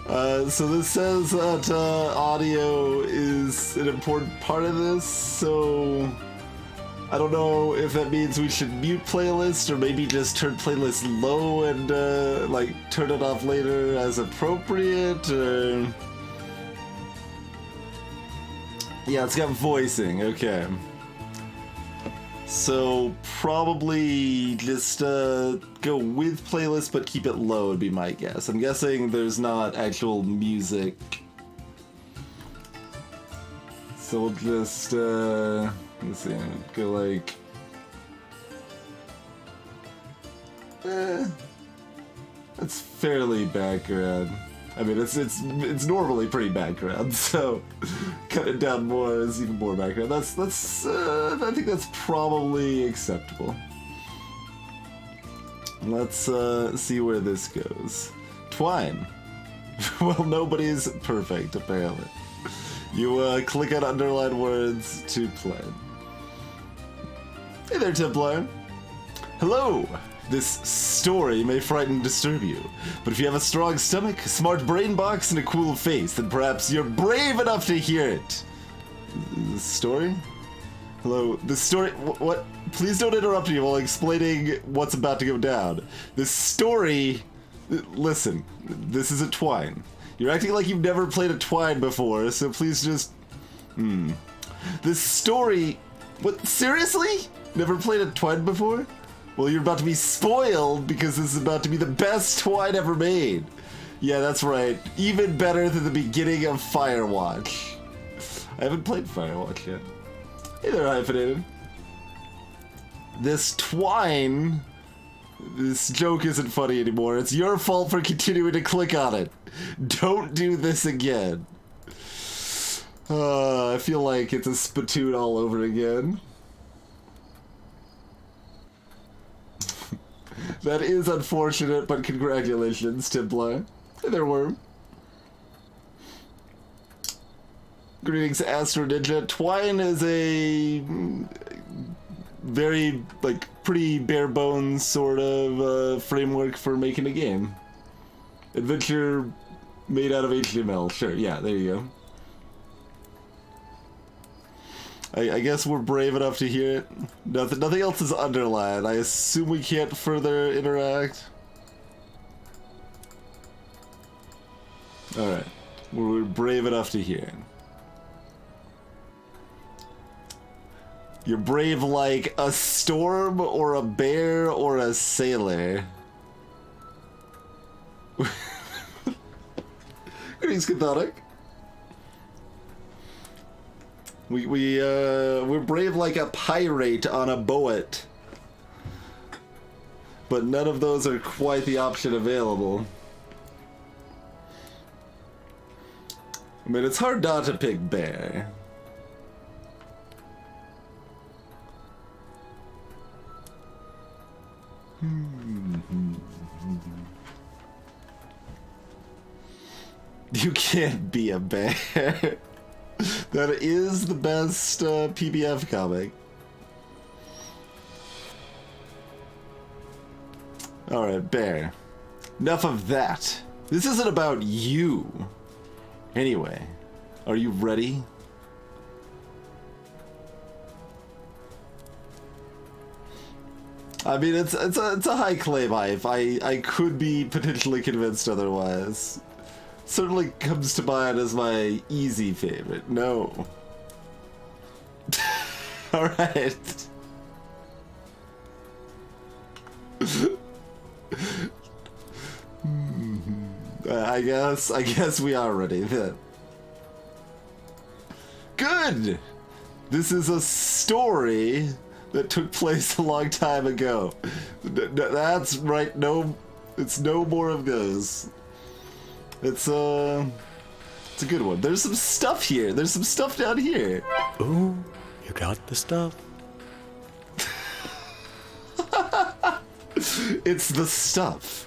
So this says that audio is an important part of this, so I don't know if that means we should mute playlist or maybe just turn playlist low and like turn it off later as appropriate. Yeah, it's got voicing. Okay. So probably just go with playlist but keep it low would be my guess. I'm guessing there's not actual music. So we'll just let's see, go like that's fairly background. I mean, it's normally pretty background, so cut it down more is even more background. I think that's probably acceptable. Let's see where this goes. Twine. Well, nobody's perfect apparently. You click on underlined words to play. Hey there, Templar. Hello. This story may frighten and disturb you, but if you have a strong stomach, a smart brain box, and a cool face, then perhaps you're brave enough to hear it. The story? Hello, the story. What? Please don't interrupt me while explaining what's about to go down. This story. Listen, this is a Twine. You're acting like you've never played a Twine before, so please just. This story. What? Seriously? Never played a Twine before? Well, you're about to be spoiled because this is about to be the best Twine ever made. Yeah, that's right. Even better than the beginning of Firewatch. I haven't played Firewatch yet. Hey there, Hyphenated. This Twine... This joke isn't funny anymore. It's your fault for continuing to click on it. Don't do this again. I feel like it's a Splatoon all over again. That is unfortunate, but congratulations, Templar. Hey there, Worm. Greetings, Astro Ninja. Twine is a very, like, pretty bare bones sort of framework for making a game. Adventure made out of HTML. Sure, yeah, there you go. I guess we're brave enough to hear it. Nothing else is underlined. I assume we can't further interact. Alright. We're brave enough to hear it. You're brave like a storm or a bear or a sailor. Greetings, Cathodic. We're brave like a pirate on a boat. But none of those are quite the option available. I mean, it's hard not to pick bear. You can't be a bear. That is the best PBF comic. Alright, bear. Enough of that. This isn't about you. Anyway, are you ready? I mean, it's a high claim, I could be potentially convinced otherwise. Certainly comes to mind as my easy favorite. No. Alright. I guess we are ready then. Good! This is a story that took place a long time ago. That's right, it's no more of those. It's a good one. There's some stuff here. There's some stuff down here. Ooh, you got the stuff. It's the stuff.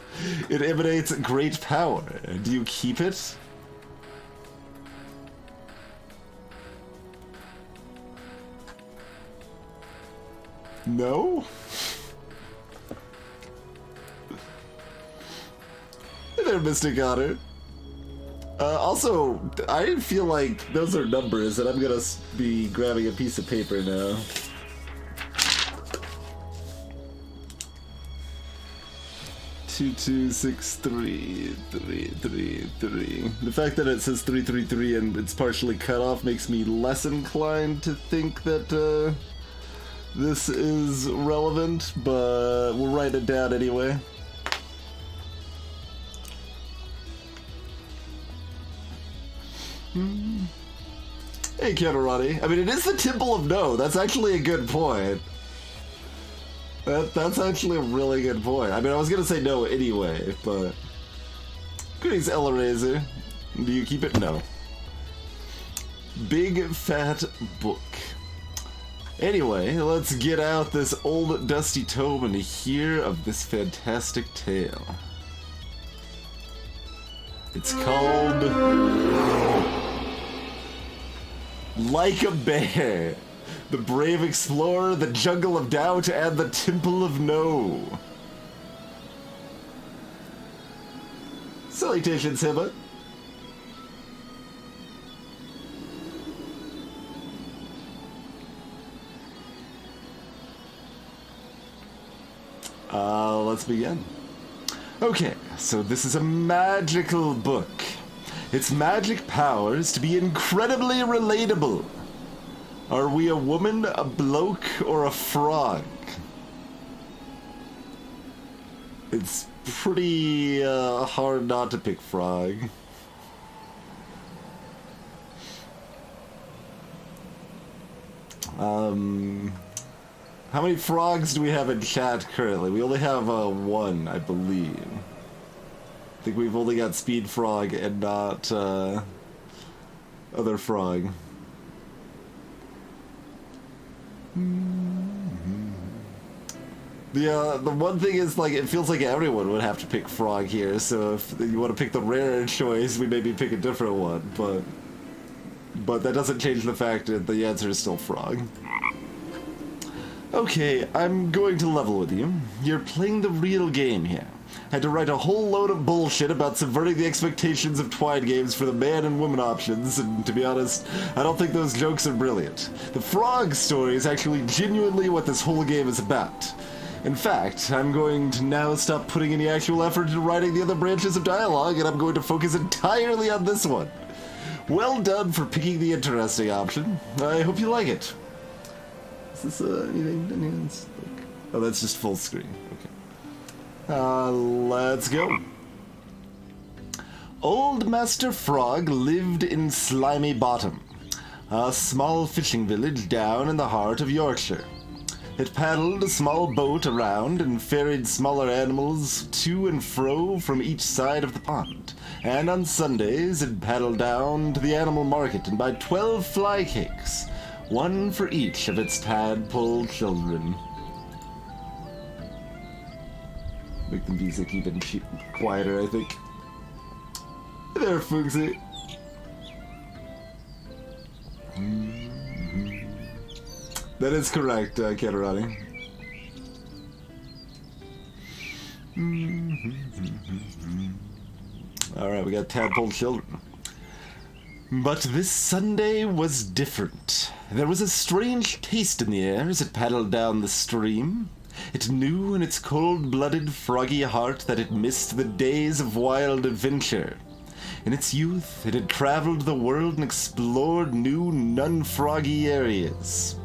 It emanates great power. Do you keep it? No? Hey there, Mystic Otter. Also, I feel like those are numbers, and I'm gonna be grabbing a piece of paper now. Two, 6, 3, 3, 3, 3. The fact that it says 333 and it's partially cut off makes me less inclined to think that this is relevant, but we'll write it down anyway. Hey, Katarani. I mean, it is the Temple of No. That's actually a good point. That's actually a really good point. I mean, I was gonna say no anyway, but... Greetings, Elarazer. Do you keep it? No. Big fat book. Anyway, let's get out this old dusty tome and hear of this fantastic tale. It's called... Like a Bear. The Brave Explorer, the Jungle of Doubt, and the Temple of No. Salutations, Hibba. Let's begin. Okay, so this is a magical book. Its magic powers to be incredibly relatable. Are we a woman, a bloke, or a frog? It's pretty hard not to pick frog. How many frogs do we have in chat currently? We only have one, I believe. I think we've only got Speed Frog and not other frog. The one thing is, like, it feels like everyone would have to pick frog here, so if you want to pick the rarer choice, we maybe pick a different one, but that doesn't change the fact that the answer is still frog. Okay, I'm going to level with you. You're playing the real game here. Had to write a whole load of bullshit about subverting the expectations of Twine games for the man and woman options, and to be honest, I don't think those jokes are brilliant. The frog story is actually genuinely what this whole game is about. In fact, I'm going to now stop putting any actual effort into writing the other branches of dialogue, and I'm going to focus entirely on this one. Well done for picking the interesting option. I hope you like it. Is this anything? Oh, that's just full screen. Okay. Let's go. Old Master Frog lived in Slimy Bottom, a small fishing village down in the heart of Yorkshire. It paddled a small boat around and ferried smaller animals to and fro from each side of the pond. And on Sundays, it paddled down to the animal market and buy 12 fly cakes, one for each of its tadpole children. Make the music even quieter, I think. Hey there, Fugsy. That is correct, Katarani. Alright, we got tadpole children. But this Sunday was different. There was a strange taste in the air as it paddled down the stream. It knew in its cold-blooded, froggy heart that it missed the days of wild adventure. In its youth, it had traveled the world and explored new, non-froggy areas.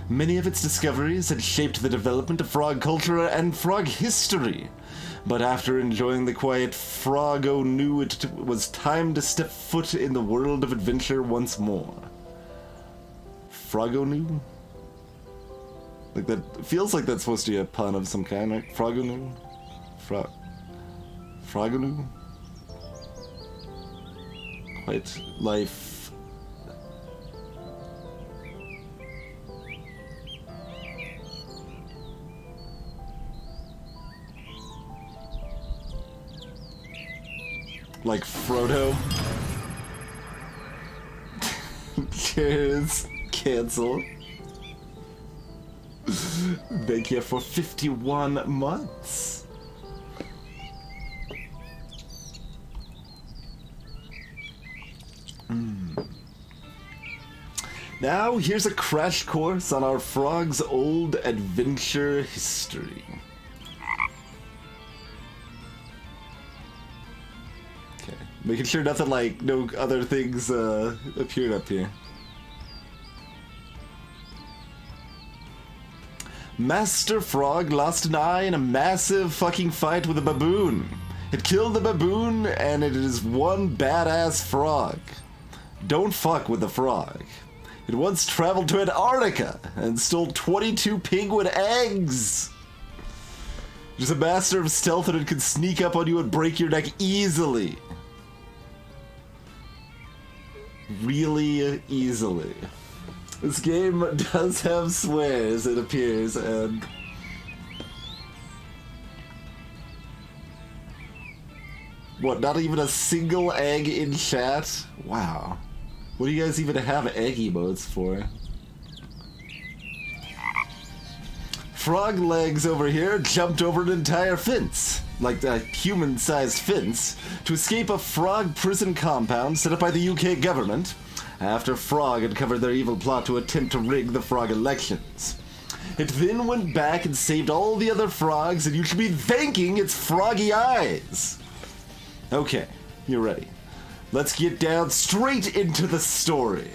Many of its discoveries had shaped the development of frog culture and frog history. But after enjoying the quiet, Froggo knew it was time to step foot in the world of adventure once more. Froggo knew? Like, that feels like that's supposed to be a pun of some kind, right? Froggo knew? Froggo knew? Quiet life. Like Frodo. Cheers. Cancel. Thank you for 51 months. Now, here's a crash course on our frog's old adventure history. Okay, making sure nothing like, no other things appeared up here. Master Frog lost an eye in a massive fucking fight with a baboon. It killed the baboon, and it is one badass frog. Don't fuck with the frog. It once traveled to Antarctica and stole 22 penguin eggs. It is a master of stealth, and it can sneak up on you and break your neck easily. Really easily. This game does have swears, it appears, and... What, not even a single egg in chat? Wow. What do you guys even have egg emotes for? Frog Legs over here jumped over an entire fence, like a human-sized fence, to escape a frog prison compound set up by the UK government after Frog had covered their evil plot to attempt to rig the frog elections. It then went back and saved all the other frogs, and you should be thanking its froggy eyes. Okay, you're ready. Let's get down straight into the story.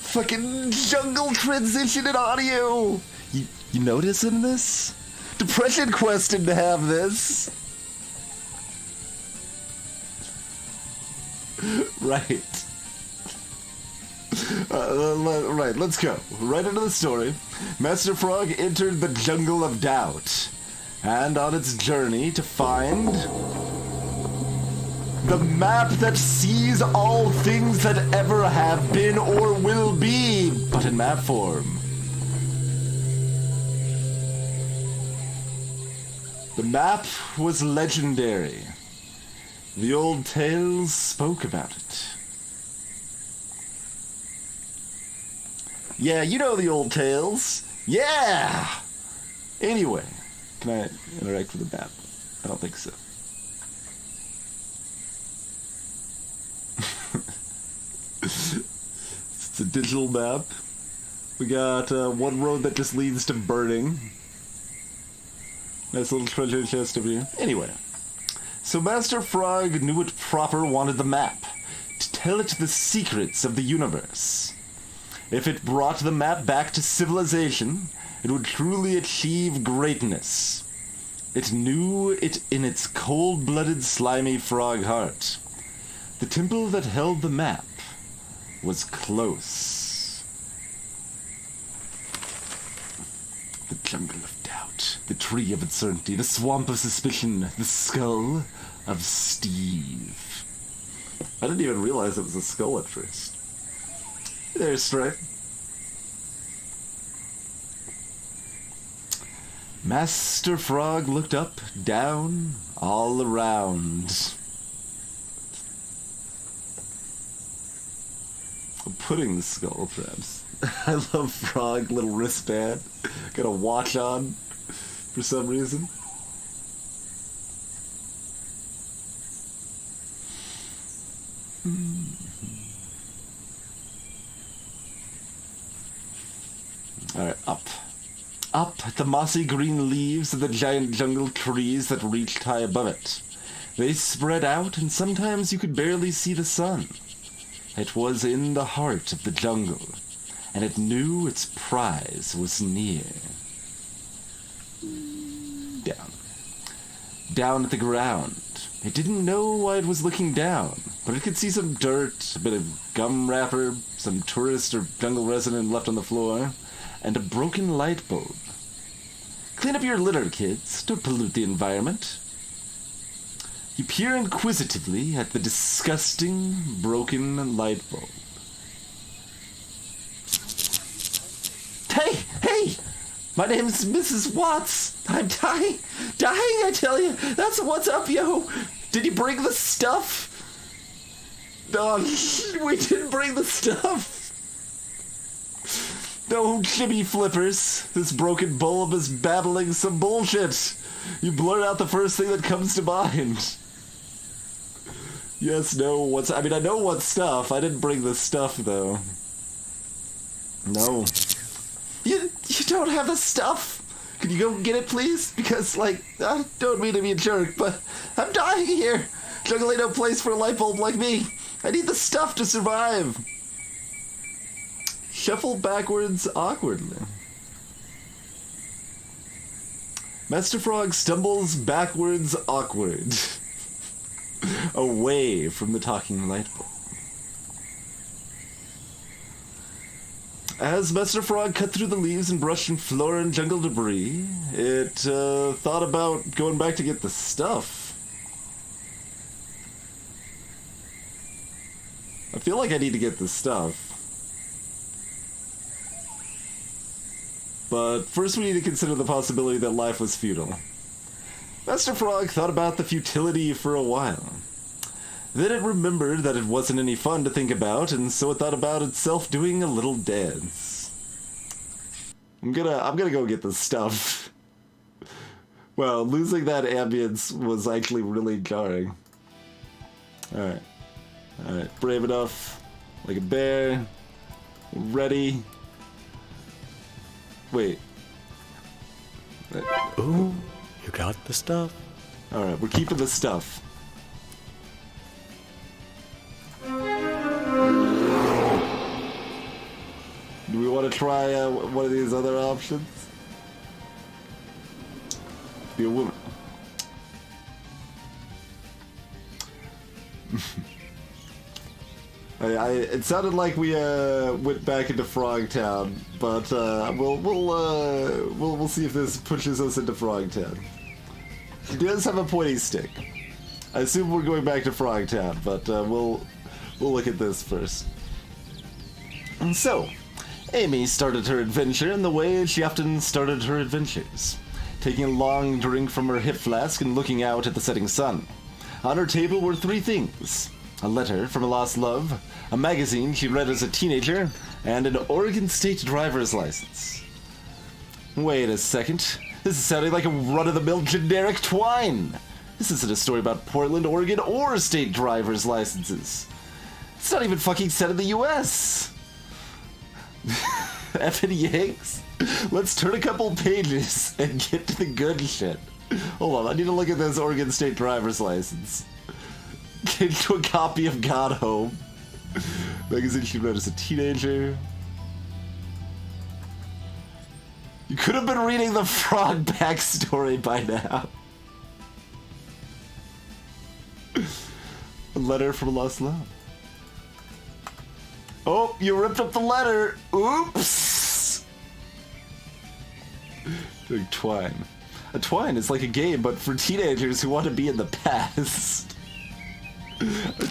Fucking jungle transition and audio. You noticing this? Depression Quest didn't have this. Right. Right, let's go. Right into the story. Master Frog entered the Jungle of Doubt, and on its journey to find the map that sees all things that ever have been or will be, but in map form. The map was legendary. The old tales spoke about it. Yeah, you know the old tales. Yeah! Anyway, can I interact with the map? I don't think so. It's a digital map. We got one road that just leads to burning. Nice little treasure chest over here. Anyway. So Master Frog knew it proper wanted the map, to tell it the secrets of the universe. If it brought the map back to civilization, it would truly achieve greatness. It knew it in its cold-blooded, slimy frog heart. The temple that held the map was close. The jungle of doubt, the tree of uncertainty, the swamp of suspicion, the skull of Steve. I didn't even realize it was a skull at first. There's Stripe. Master Frog looked up, down, all around. Pudding skull, perhaps. I love Frog, little wristband. Got a watch on for some reason. Alright, up. Up the mossy green leaves of the giant jungle trees that reached high above it. They spread out, and sometimes you could barely see the sun. It was in the heart of the jungle, and it knew its prize was near. Down. Down at the ground. It didn't know why it was looking down, but it could see some dirt, a bit of gum wrapper, some tourist or jungle resident left on the floor, and a broken light bulb. Clean up your litter, kids. Don't pollute the environment. You peer inquisitively at the disgusting, broken light bulb. Hey! My name's Mrs. Watts. I'm dying, I tell you. That's what's up, yo. Did you bring the stuff? Oh, we didn't bring the stuff! No jimmy flippers. This broken bulb is babbling some bullshit. You blurt out the first thing that comes to mind. Yes, no, what's... I mean, I know what stuff. I didn't bring the stuff, though. No. You don't have the stuff? Could you go get it, please? Because, like, I don't mean to be a jerk, but I'm dying here. Jungle ain't no place for a light bulb like me. I need the stuff to survive. Shuffle backwards awkwardly. Master Frog stumbles backwards awkward. Away from the talking light bulb. As Master Frog cut through the leaves and brushed in floor and jungle debris, it thought about going back to get the stuff. I feel like I need to get the stuff. But first we need to consider the possibility that life was futile. Master Frog thought about the futility for a while. Then it remembered that it wasn't any fun to think about, and so it thought about itself doing a little dance. I'm gonna go get the stuff. Well, losing that ambience was actually really jarring. Alright. Alright, brave enough. Like a bear. Ready. Wait. Ooh, you got the stuff. Alright, we're keeping the stuff. Do we want to try one of these other options? Be a woman. It sounded like we went back into Frogtown, but we'll see if this pushes us into Frogtown. He does have a pointy stick. I assume we're going back to Frogtown, but we'll look at this first. And so, Amy started her adventure in the way she often started her adventures, taking a long drink from her hip flask and looking out at the setting sun. On her table were three things: a letter from a lost love, a magazine she read as a teenager, and an Oregon State driver's license. Wait a second. This is sounding like a run-of-the-mill generic twine. This isn't a story about Portland, Oregon, or state driver's licenses. It's not even fucking set in the US. Effing Yanks. Let's turn a couple pages and get to the good shit. Hold on, I need to look at this Oregon State driver's license. Get to a copy of God Home. Magazine she read as a teenager. You could have been reading the frog backstory by now. A letter from a lost love. Oh, you ripped up the letter. Oops. Doing twine. A twine is like a game, but for teenagers who want to be in the past.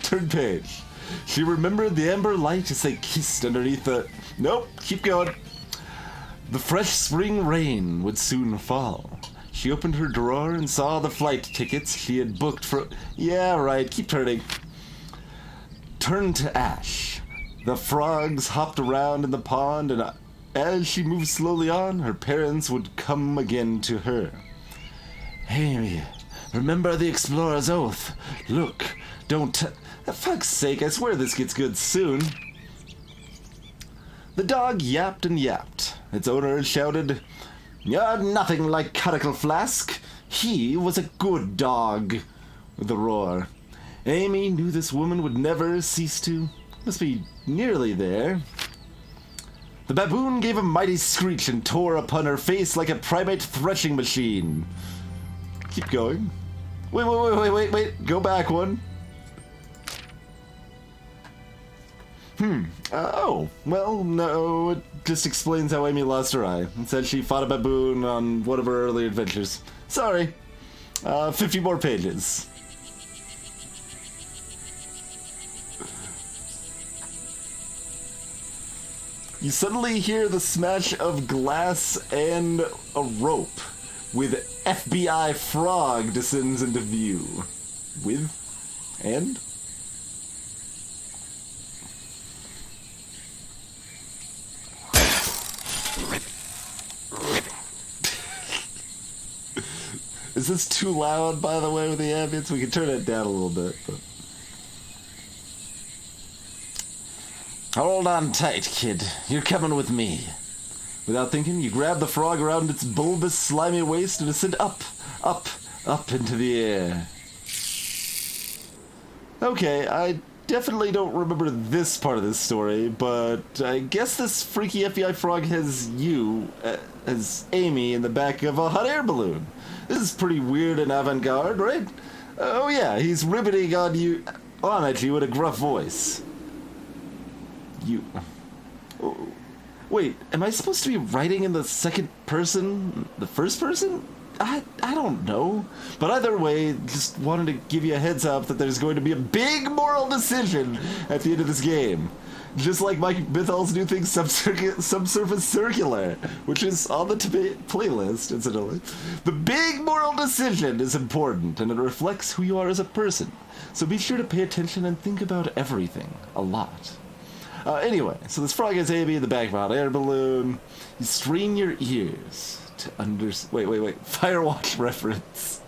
Turn page. She remembered the amber light as they kissed underneath the... Nope, keep going. The fresh spring rain would soon fall. She opened her drawer and saw the flight tickets she had booked for... Yeah, right, keep turning. Turned to ash. The frogs hopped around in the pond, and as she moved slowly on, her parents would come again to her. Amy, remember the explorer's oath. Look, don't... For fuck's sake, I swear this gets good soon. The dog yapped and yapped. Its owner shouted, "You're nothing like Caracal Flask. He was a good dog," with a roar. Amy knew this woman would never cease to. Must be nearly there. The baboon gave a mighty screech and tore upon her face like a primate threshing machine. Keep going. Wait. Go back one. Oh, well, no, it just explains how Amy lost her eye. It said she fought a baboon on one of her early adventures. Sorry. 50 more pages. You suddenly hear the smash of glass and a rope, with FBI Frog descends into view. With? And? Is this too loud, by the way, with the ambience? We can turn it down a little bit, but... Hold on tight, kid. You're coming with me. Without thinking, you grab the frog around its bulbous, slimy waist and ascend up, up, up into the air. Okay, I definitely don't remember this part of this story, but I guess this freaky FBI frog has you, as Amy, in the back of a hot air balloon. This is pretty weird and avant-garde, right? Oh yeah, he's ribbiting on at you in a gruff voice. You... Oh, wait, am I supposed to be writing in the second person? The first person? I don't know. But either way, just wanted to give you a heads up that there's going to be a big moral decision at the end of this game. Just like Mike Bithal's new thing, Subsurface Circular, which is on the playlist, incidentally. The big moral decision is important, and it reflects who you are as a person. So be sure to pay attention and think about everything a lot. Anyway, so this frog has Amy in the back of a hot air balloon. You strain your ears to wait. Firewatch reference.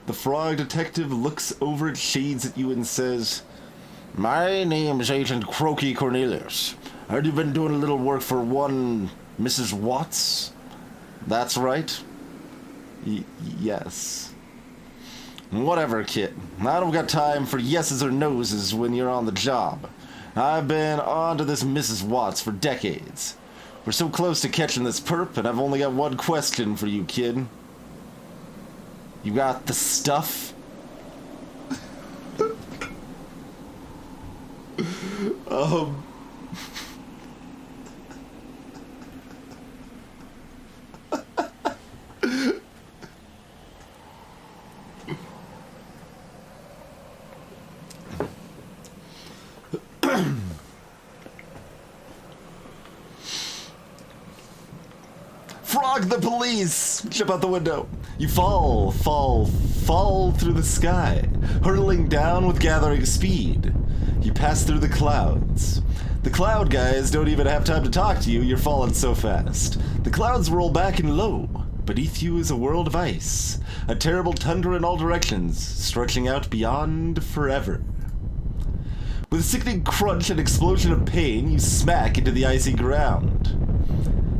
The frog detective looks over its shades at you and says, "My name's Agent Croaky Cornelius. Heard you've been doing a little work for one Mrs. Watts? That's right?" Yes. Whatever, kid. I don't got time for yeses or noses when you're on the job. I've been on to this Mrs. Watts for decades. We're so close to catching this perp, and I've only got one question for you, kid. You got the stuff? Frog the police! Jump out the window. You fall through the sky, hurtling down with gathering speed. You pass through the clouds. The cloud guys don't even have time to talk to you, you're falling so fast. The clouds roll back and low. Beneath you is a world of ice, a terrible tundra in all directions, stretching out beyond forever. With a sickening crunch and explosion of pain, you smack into the icy ground.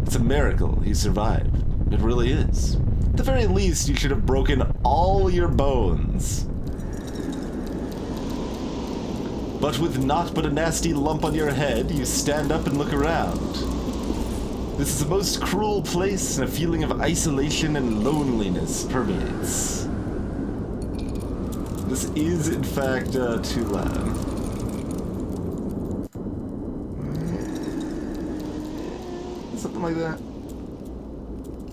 It's a miracle you survived. It really is. At the very least, you should have broken all your bones. But with naught but a nasty lump on your head, you stand up and look around. This is the most cruel place, and a feeling of isolation and loneliness permeates. This is, in fact, too loud. Something like that.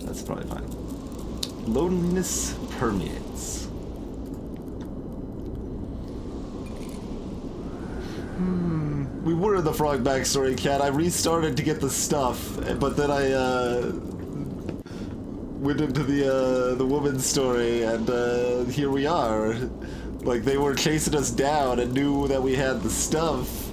That's probably fine. Loneliness permeates. We were the frog backstory, cat. I restarted to get the stuff, but then I went into the woman's story, and here we are. Like, they were chasing us down and knew that we had the stuff.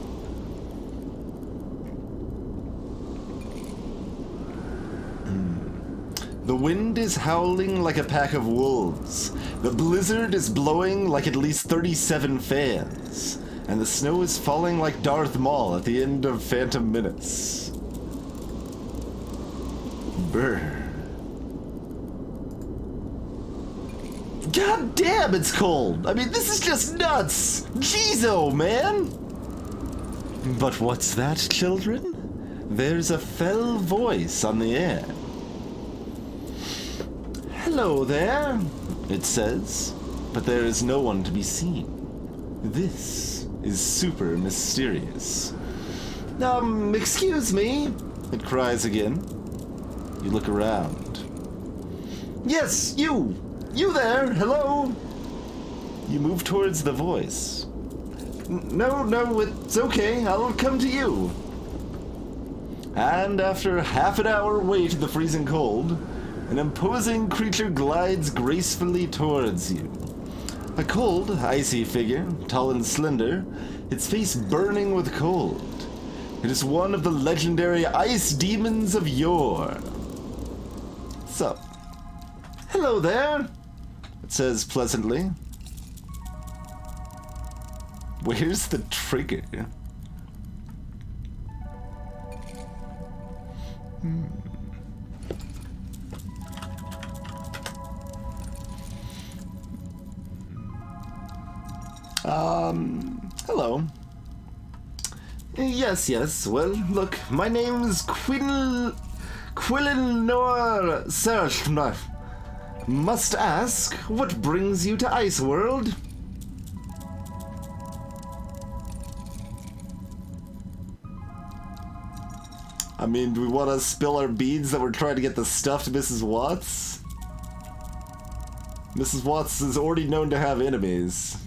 The wind is howling like a pack of wolves. The blizzard is blowing like at least 37 fans. And the snow is falling like Darth Maul at the end of Phantom Menace. Brr. God damn, it's cold! I mean, this is just nuts! Jeezo, man! But what's that, children? There's a fell voice on the air. Hello there, it says, but there is no one to be seen. This is super mysterious. Excuse me, it cries again. You look around. Yes, you there, hello. You move towards the voice. No, it's okay, I'll come to you. And after half an hour wait in the freezing cold, an imposing creature glides gracefully towards you. A cold, icy figure, tall and slender, its face burning with cold. It is one of the legendary ice demons of yore. What's up? Hello there, it says pleasantly. Where's the trigger? Hello. Yes, well, look, my name's Quillinor Serchna. Must ask, what brings you to Iceworld? I mean, do we want to spill our beads that we're trying to get the stuff to Mrs. Watts? Mrs. Watts is already known to have enemies.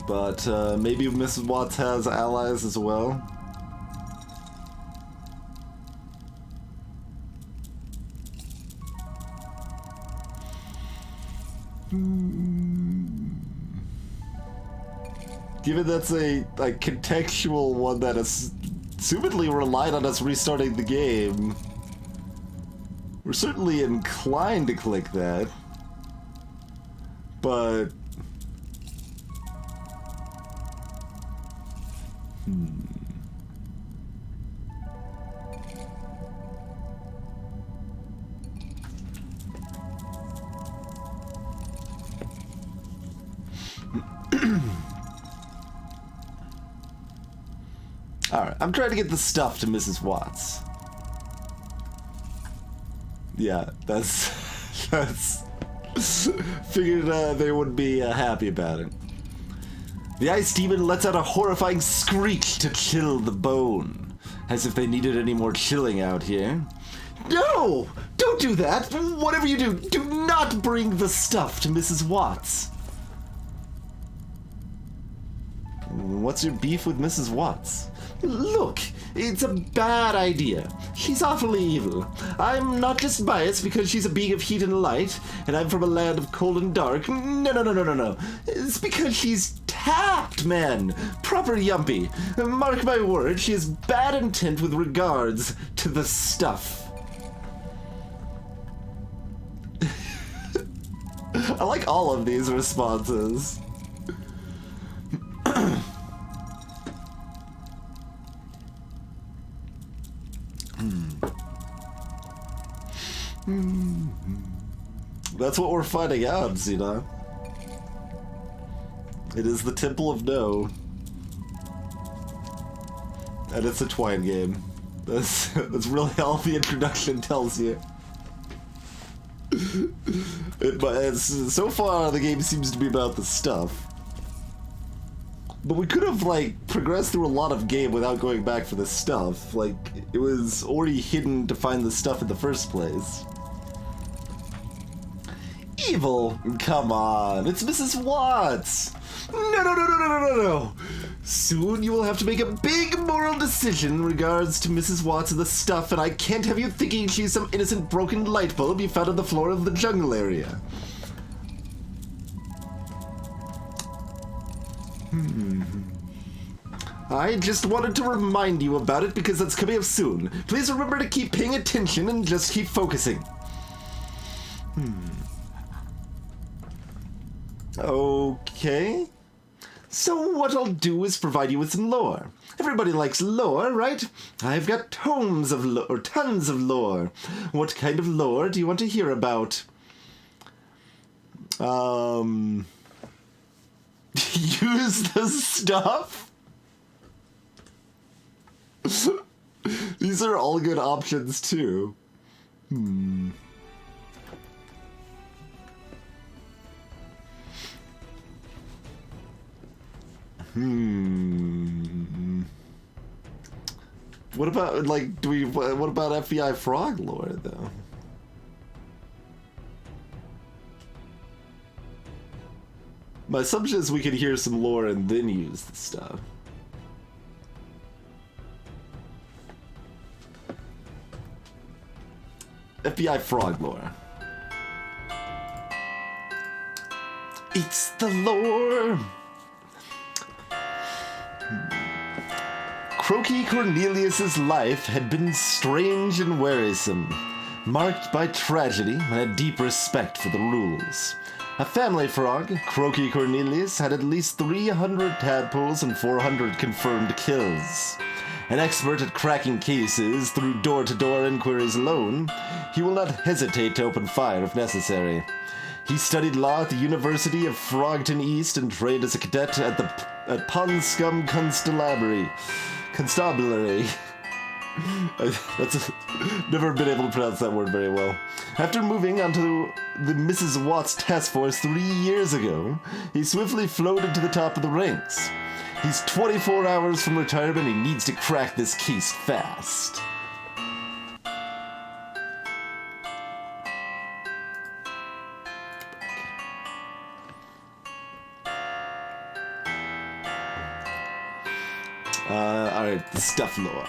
But maybe Mrs. Watts has allies as well. Given that's a contextual one that is assumedly relied on us restarting the game, we're certainly inclined to click that. But alright, I'm trying to get the stuff to Mrs. Watts. Yeah, that's figured they would be happy about it. The ice demon lets out a horrifying screech to chill the bone, as if they needed any more chilling out here. No! Don't do that! Whatever you do, do not bring the stuff to Mrs. Watts. What's your beef with Mrs. Watts? Look, it's a bad idea. She's awfully evil. I'm not just biased because she's a being of heat and light, and I'm from a land of cold and dark. No. It's because she's tapped, man. Proper yumpie. Mark my word, she has bad intent with regards to the stuff. I like all of these responses. That's what we're finding out, Xena. It is the Temple of No. And it's a Twine game. That's really all the introduction tells you. So far, the game seems to be about the stuff. But we could have, progressed through a lot of game without going back for the stuff. It was already hidden to find the stuff in the first place. Evil? Come on, it's Mrs. Watts! No! Soon you will have to make a big moral decision in regards to Mrs. Watts and the stuff, and I can't have you thinking she's some innocent broken light bulb you found on the floor of the jungle area. I just wanted to remind you about it because that's coming up soon. Please remember to keep paying attention and just keep focusing. Okay. So what I'll do is provide you with some lore. Everybody likes lore, right? I've got tons of lore. What kind of lore do you want to hear about? Use the stuff? These are all good options too. What about, what about FBI frog lore, though? My assumption is we could hear some lore and then use the stuff. FBI frog lore. It's the lore. Croaky Cornelius's life had been strange and wearisome, marked by tragedy and a deep respect for the rules. A family frog, Croaky Cornelius had at least 300 tadpoles and 400 confirmed kills. An expert at cracking cases through door-to-door inquiries alone, he will not hesitate to open fire if necessary. He studied law at the University of Frogton East and trained as a cadet at Ponscombe Constabulary. Never been able to pronounce that word very well. After moving onto the Mrs. Watts task force 3 years ago, he swiftly floated to the top of the ranks. He's 24 hours from retirement and he needs to crack this case fast. Alright, the stuff lore.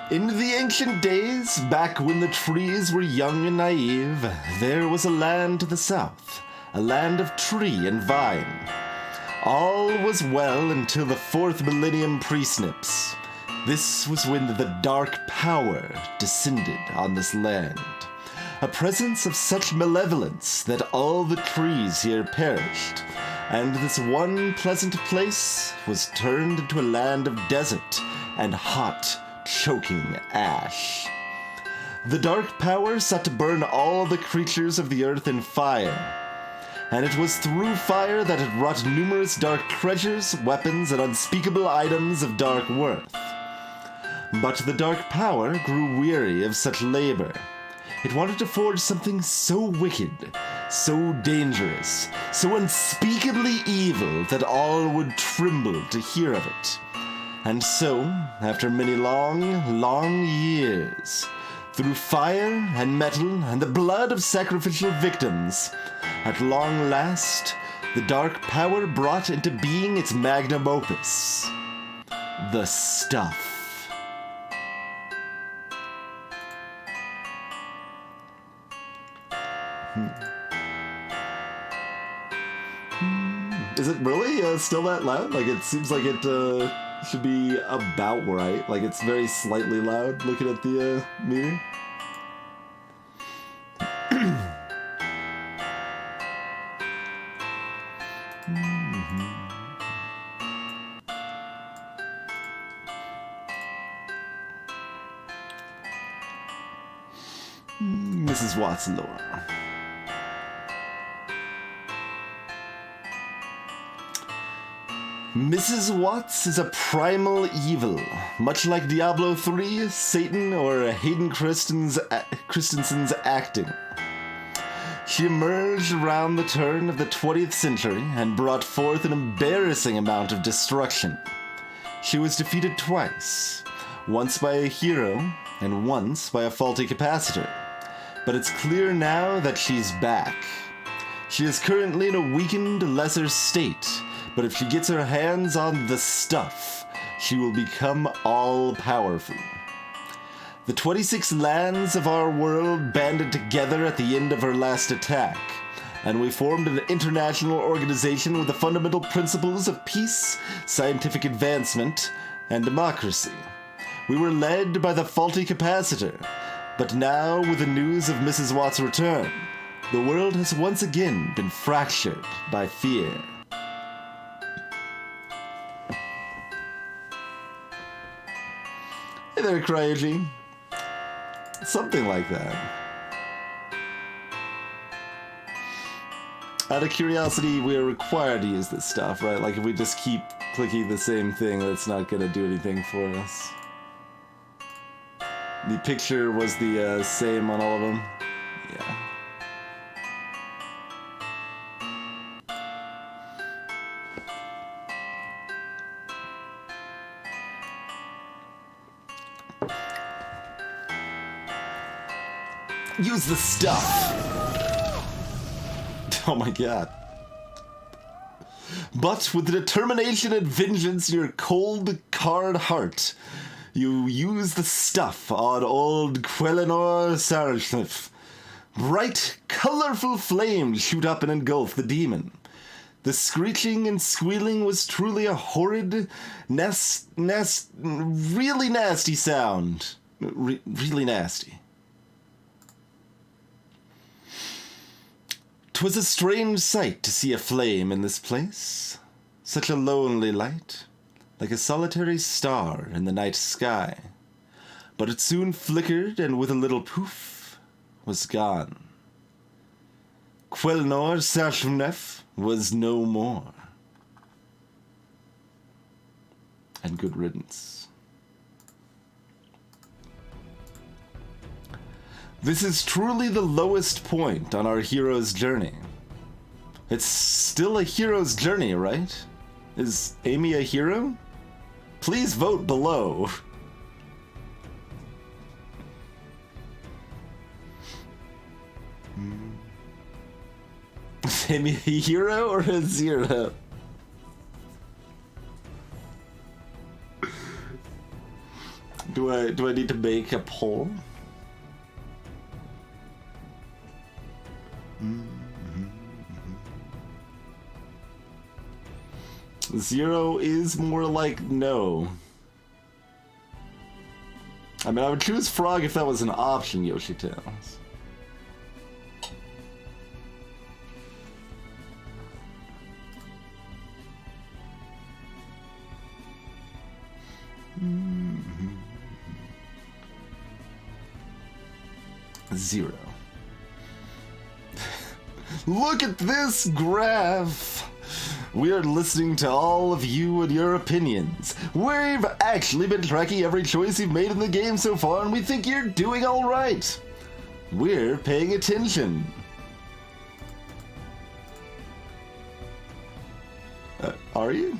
In the ancient days, back when the trees were young and naive, there was a land to the south, a land of tree and vine. All was well until the 4th millennium pre-snips. This was when the dark power descended on this land. A presence of such malevolence that all the trees here perished, and this one pleasant place was turned into a land of desert and hot, choking ash. The dark power sought to burn all the creatures of the earth in fire, and it was through fire that it wrought numerous dark treasures, weapons, and unspeakable items of dark worth. But the dark power grew weary of such labor. It wanted to forge something so wicked, so dangerous, so unspeakably evil that all would tremble to hear of it. And so, after many long, long years, through fire and metal and the blood of sacrificial victims, at long last, the dark power brought into being its magnum opus, the stuff. Is it really still that loud? Like, it seems like it should be about right. Like, it's very slightly loud looking at the meter. Mrs. Watts lore. Mrs. Watts is a primal evil, much like Diablo 3, Satan, or Hayden Christensen's acting. She emerged around the turn of the 20th century and brought forth an embarrassing amount of destruction. She was defeated twice, once by a hero and once by a faulty capacitor. But it's clear now that she's back. She is currently in a weakened, lesser state, but if she gets her hands on the stuff, she will become all-powerful. The 26 lands of our world banded together at the end of her last attack, and we formed an international organization with the fundamental principles of peace, scientific advancement, and democracy. We were led by the faulty capacitor, but now with the news of Mrs. Watts' return, the world has once again been fractured by fear. Hey there, Cryogy. Something like that. Out of curiosity, we are required to use this stuff, right? Like, if we just keep clicking the same thing, that's not going to do anything for us. The picture was the same on all of them. Yeah. Use the stuff! Oh my god. But with the determination and vengeance in your cold, hard heart, you use the stuff on old Quellenor Sarashnif. Bright, colorful flames shoot up and engulf the demon. The screeching and squealing was truly a horrid, really nasty sound. Really nasty. 'Twas a strange sight to see a flame in this place. Such a lonely light, like a solitary star in the night sky. But it soon flickered, and with a little poof, was gone. Quelnor Sashunef was no more. And good riddance. This is truly the lowest point on our hero's journey. It's still a hero's journey, right? Is Amy a hero? Please vote below. Is Amy a hero or a zero? Do I need to make a poll? Zero is more like no. I mean, I would choose frog if that was an option, Yoshi Tales. Zero. Look at this graph! We are listening to all of you and your opinions. We've actually been tracking every choice you've made in the game so far, and we think you're doing all right. We're paying attention. Are you?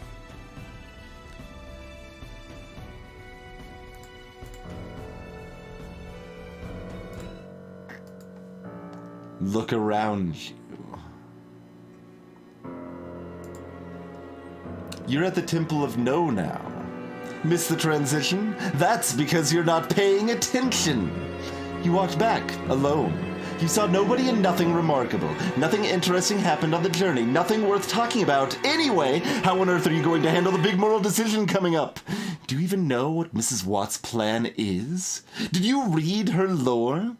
Look around you. You're at the Temple of No now. Miss the transition? That's because you're not paying attention. You walked back, alone. You saw nobody and nothing remarkable. Nothing interesting happened on the journey. Nothing worth talking about. Anyway, how on earth are you going to handle the big moral decision coming up? Do you even know what Mrs. Watt's plan is? Did you read her lore?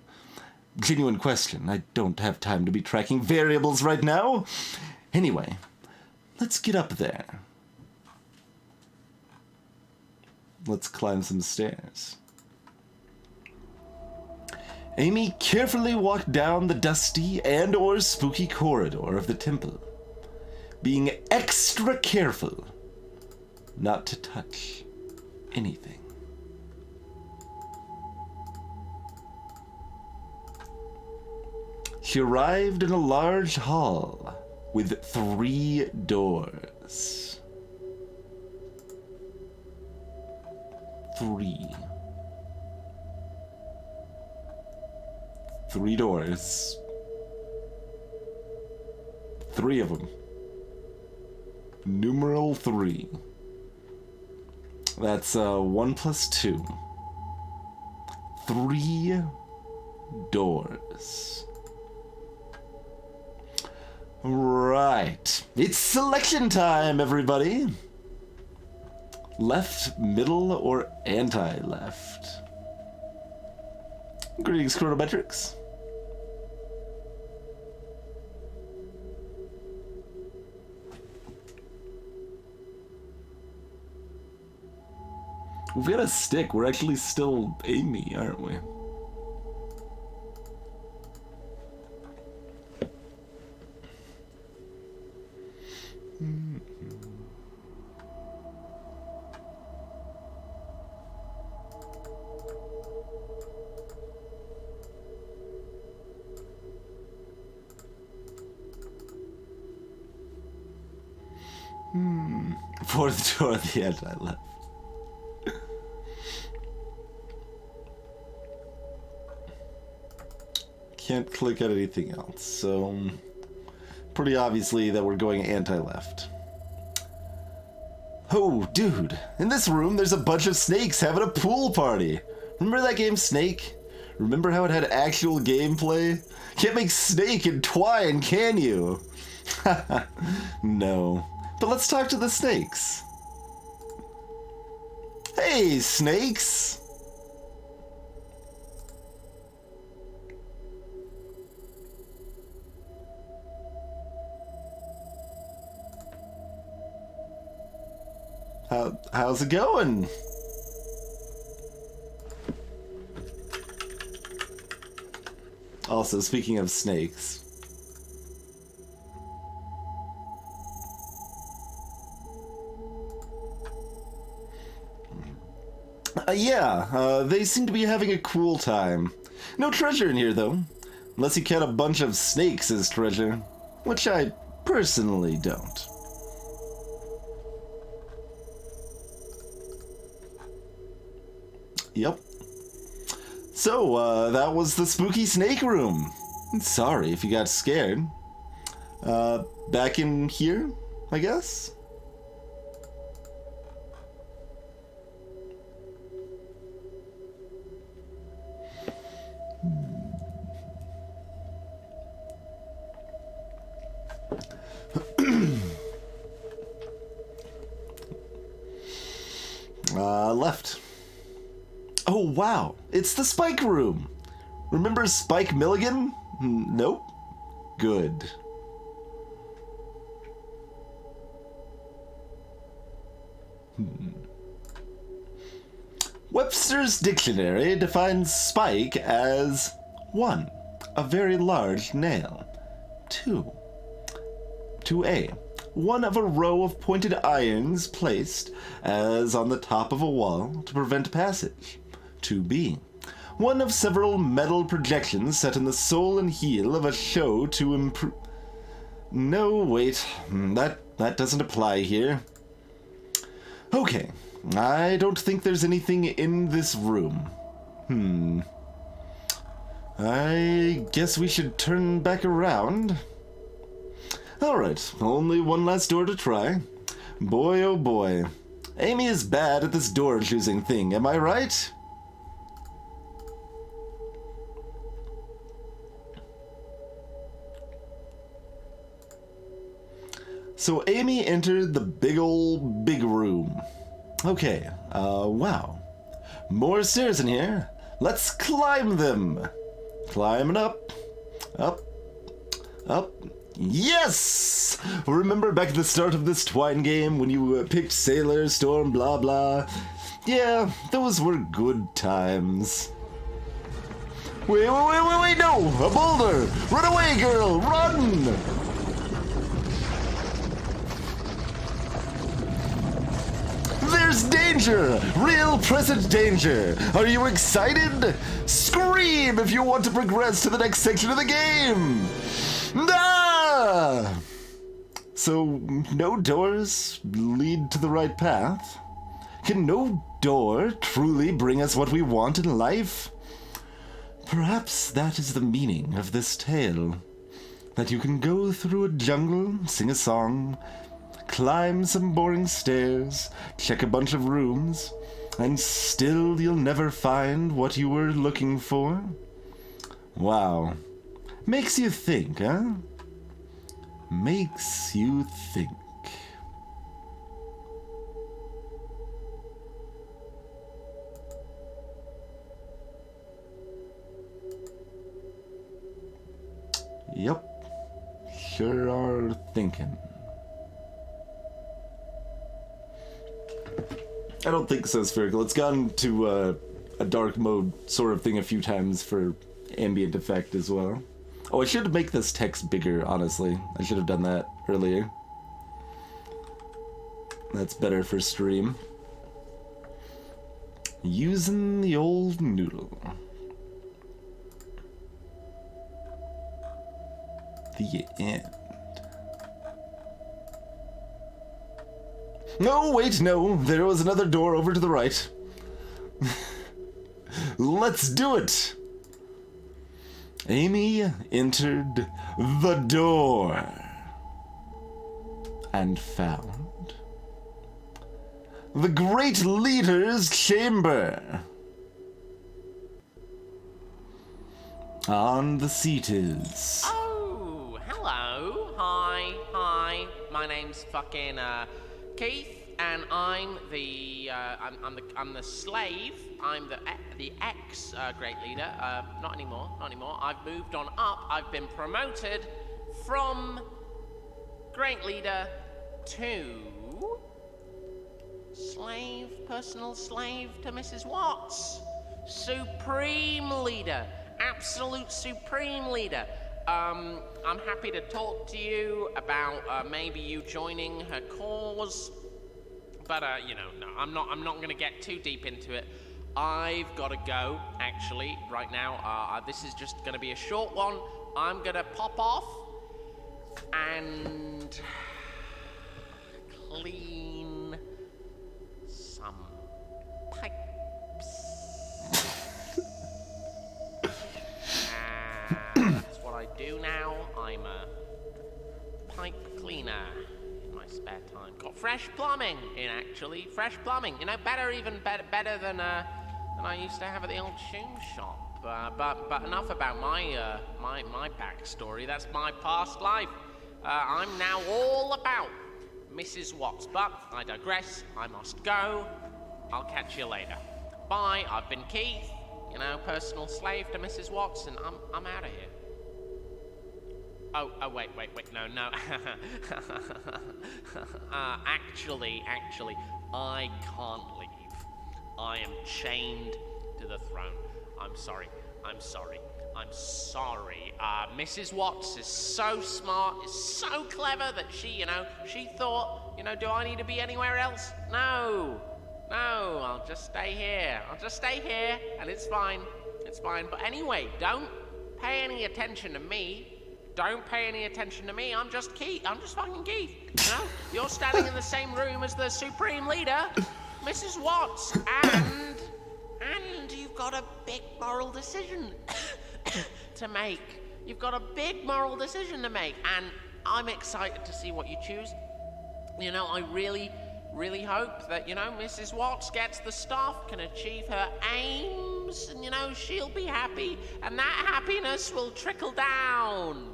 Genuine question. I don't have time to be tracking variables right now. Anyway, let's get up there. Let's climb some stairs. Amy carefully walked down the dusty and/or spooky corridor of the temple, being extra careful not to touch anything. She arrived in a large hall with 3 doors. 3 doors. 3 of them. Numeral 3. That's 1 plus 2. 3 doors. Right. It's selection time, everybody. Left, middle, or anti-left? Greetings, Chronometrics. We've got a stick. We're actually still Amy, aren't we? Fourth door, the anti-left. Can't click on anything else, so pretty obviously that we're going anti-left. Oh, dude, in this room there's a bunch of snakes having a pool party. Remember that game Snake? Remember how it had actual gameplay? Can't make snake and twine, can you? No. But let's talk to the snakes. Hey, snakes! How's it going? Also, speaking of snakes. They seem to be having a cool time. No treasure in here, though. Unless you count a bunch of snakes as treasure. Which I personally don't. Yep. So, that was the spooky snake room. Sorry if you got scared. Back in here, I guess? Left. Oh, wow. It's the Spike room. Remember Spike Milligan? Nope. Good. Webster's dictionary defines spike as 1. A very large nail. 2. 2A. One of a row of pointed irons placed, as on the top of a wall, to prevent passage. 2B. One of several metal projections set in the sole and heel of a show to improve... No, wait. That doesn't apply here. Okay. I don't think there's anything in this room. I guess we should turn back around. Alright, only one last door to try. Boy oh boy. Amy is bad at this door choosing thing, am I right? So Amy entered the big room. Okay, wow. More stairs in here. Let's climb them. Climbing up. Up. Up. Yes! Remember back at the start of this Twine game when you picked Sailor, Storm, blah blah? Yeah, those were good times. Wait, no! A boulder! Run away, girl! Run! There's danger! Real present danger! Are you excited? Scream if you want to progress to the next section of the game! Ah! So, no doors lead to the right path? Can no door truly bring us what we want in life? Perhaps that is the meaning of this tale. That you can go through a jungle, sing a song, climb some boring stairs, check a bunch of rooms, and still you'll never find what you were looking for? Wow. Makes you think, huh? Makes you think. Yep. Sure are thinking. I don't think so, Spherical. It's gone to a dark mode sort of thing a few times for ambient effect as well. Oh, I should make this text bigger, honestly. I should have done that earlier. That's better for stream. Using the old noodle. The end. No, wait, no. There was another door over to the right. Let's do it. Amy entered the door and found the Great Leader's chamber. On the seat is... Oh, hello. Hi. My name's fucking Keith, and I'm the slave. I'm the ex great leader. Not anymore. I've moved on up. I've been promoted from great leader to slave, personal slave to Mrs. Watts. Supreme leader. Absolute supreme leader. I'm happy to talk to you about maybe you joining her cause, but no, I'm not gonna get too deep into it. I've got to go actually right now. This is just gonna be a short one. I'm gonna pop off and clean some pipes. That's what I do now. I'm a pipe cleaner in my spare time. Got fresh plumbing in, actually. Fresh plumbing. Better than I used to have at the old shoe shop. But enough about my backstory. That's my past life. I'm now all about Mrs. Watts. But I digress. I must go. I'll catch you later. Bye. I've been Keith. Personal slave to Mrs. Watts, and I'm out of here. Oh, wait, no. Actually, I can't leave. I am chained to the throne. I'm sorry. Mrs. Watts is so smart, is so clever that she thought, do I need to be anywhere else? No, I'll just stay here. And it's fine. But anyway, don't pay any attention to me. I'm just Keith. I'm just fucking Keith. You're standing in the same room as the supreme leader, Mrs. Watts, and you've got a big moral decision to make. And I'm excited to see what you choose. I really hope that, Mrs. Watts gets the stuff, can achieve her aims, and, she'll be happy, and that happiness will trickle down.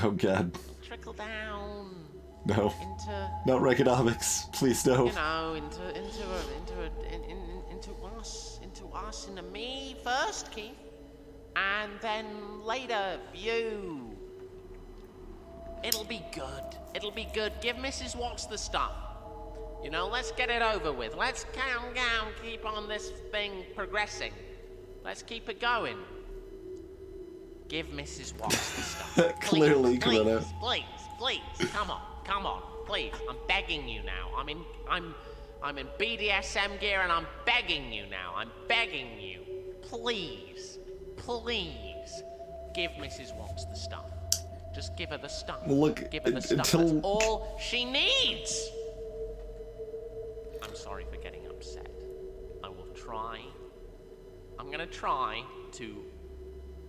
Oh, God. Trickle down. No. Into... Not Reaganomics. Please, no. Into us, into me first, Keith, and then later, you. It'll be good. Give Mrs. Watts the stuff. Let's get it over with. Let's calm down, keep on this thing progressing. Let's keep it going. Give Mrs. Watts the stuff. Clearly, please, come on, please. I'm begging you now. I'm in BDSM gear and I'm begging you now. Please, give Mrs. Watts the stuff. Just give her the stuff. Look, give her the stuff. That's all she needs. I'm sorry for getting upset. I'm gonna try to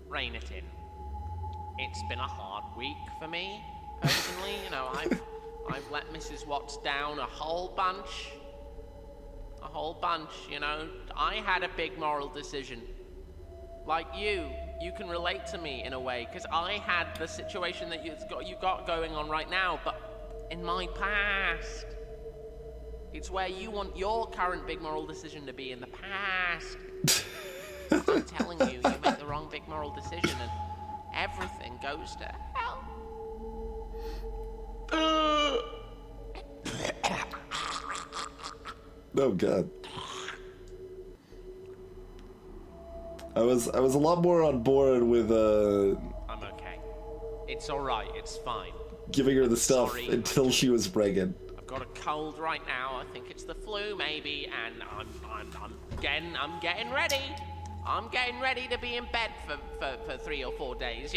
rein it in. It's been a hard week for me, personally. I've let Mrs. Watts down a whole bunch. I had a big moral decision. Like you can relate to me in a way, because I had the situation that you got going on right now, but in my past. It's where you want your current big moral decision to be in the past. I'm telling you, you make the wrong big moral decision and everything goes to hell. Oh, God. I was a lot more on board with I'm okay. It's alright, it's fine. Giving her the stuff until she was pregnant. I've got a cold right now. I think it's the flu, maybe, and I'm getting ready. I'm getting ready to be in bed for 3 or 4 days.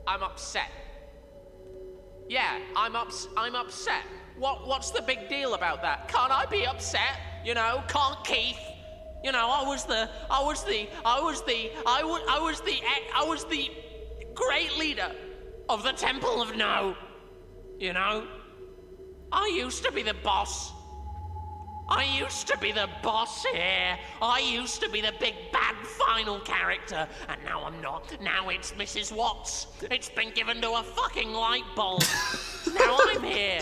I'm upset. Yeah, I'm upset. What's the big deal about that? Can't I be upset? Can't Keith? I was the great leader of the Temple of No. I used to be the boss. I used to be the boss here. I used to be the big bad final character, and now I'm not. Now it's Mrs. Watts. It's been given to a fucking light bulb. Now I'm here,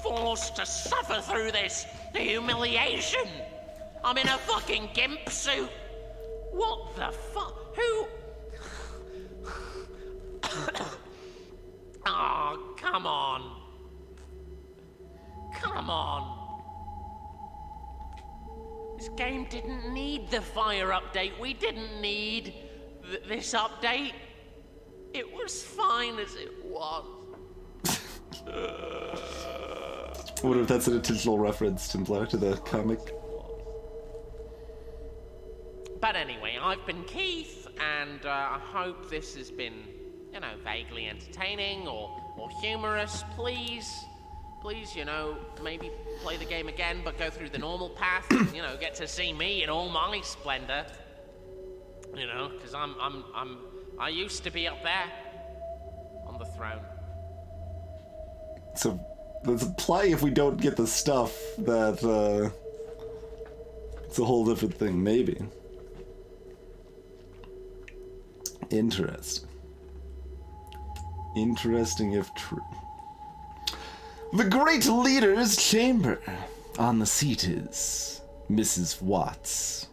forced to suffer through this humiliation. I'm in a fucking gimp suit. What the fuck? Who? Oh, come on. Come on. This game didn't need the fire update. We didn't need this update. It was fine as it was. I wonder if that's an intentional reference, Templar, to the comic. But anyway, I've been Keith, and I hope this has been, you know, vaguely entertaining or humorous. Please, you know, maybe play the game again, but go through the normal path, and, you know, get to see me in all my splendor. You know, because I used to be up there on the throne. So let's apply if we don't get the stuff that it's a whole different thing, maybe. Interesting. Interesting if true. The Great Leader's chamber. On the seat is Mrs. Watts.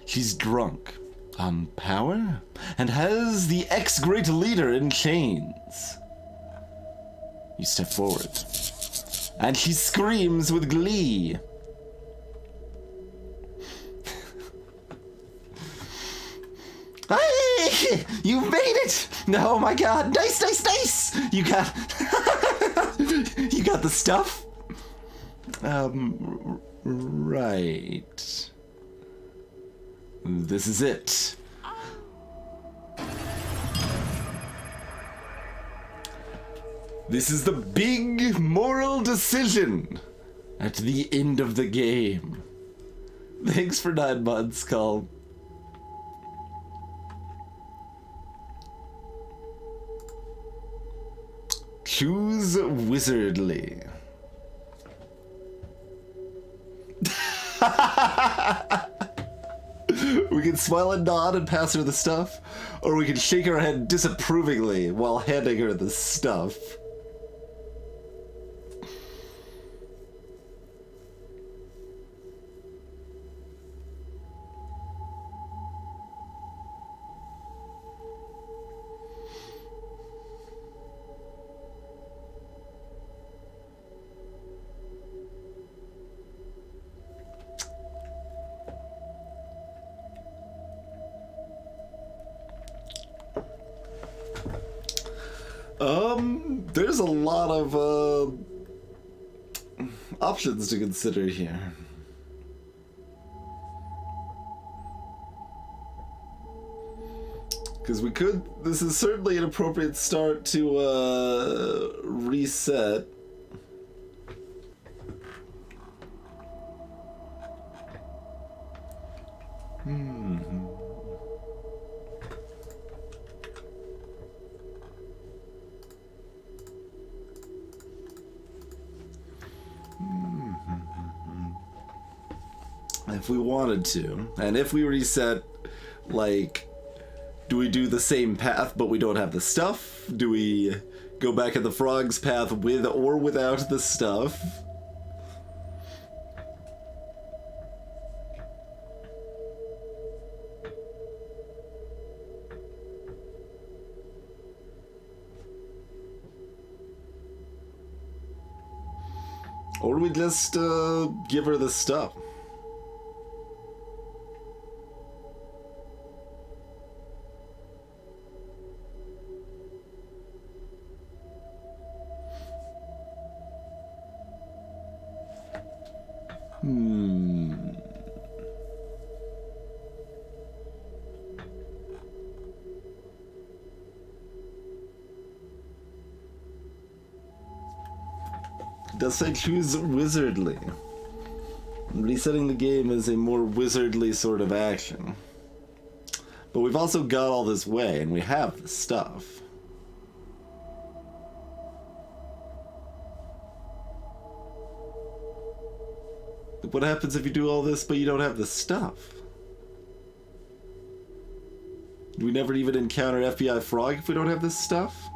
She's drunk on power and has the ex-Great Leader in chains. You step forward, and she screams with glee. Hey! You made it! Oh my god! Nice, nice, nice! You got... you got the stuff? Right. This is it. This is the big moral decision at the end of the game. Thanks for 9 months, Calm. Choose wizardly. We can smile and nod and pass her the stuff, or we can shake her head disapprovingly while handing her the stuff. There's a lot of options to consider here. Because we could, this is certainly an appropriate start to reset. If we wanted to, and if we reset, like, do we do the same path but we don't have the stuff? Do we go back at the frog's path with or without the stuff? Or do we just give her the stuff? Does I choose wizardly? Resetting the game is a more wizardly sort of action. But we've also got all this way, and we have the stuff. What happens if you do all this but you don't have the stuff? Do we never even encounter FBI Frog if we don't have this stuff?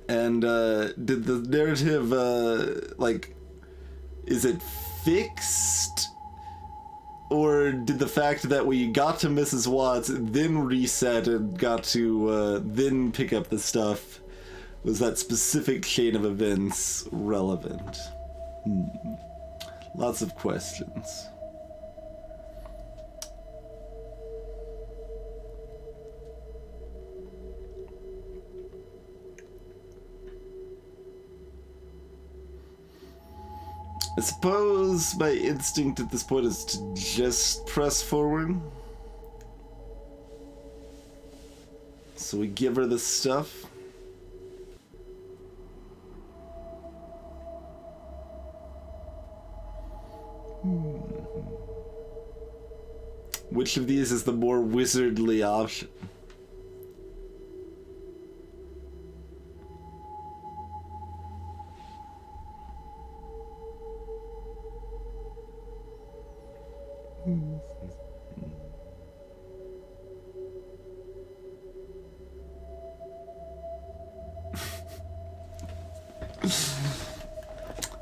And did the narrative, like, is it fixed? Or did the fact that we got to Mrs. Watts, then reset and got to then pick up the stuff, was that specific chain of events relevant? Lots of questions. I suppose my instinct at this point is to just press forward. So we give her the stuff. Which of these is the more wizardly option?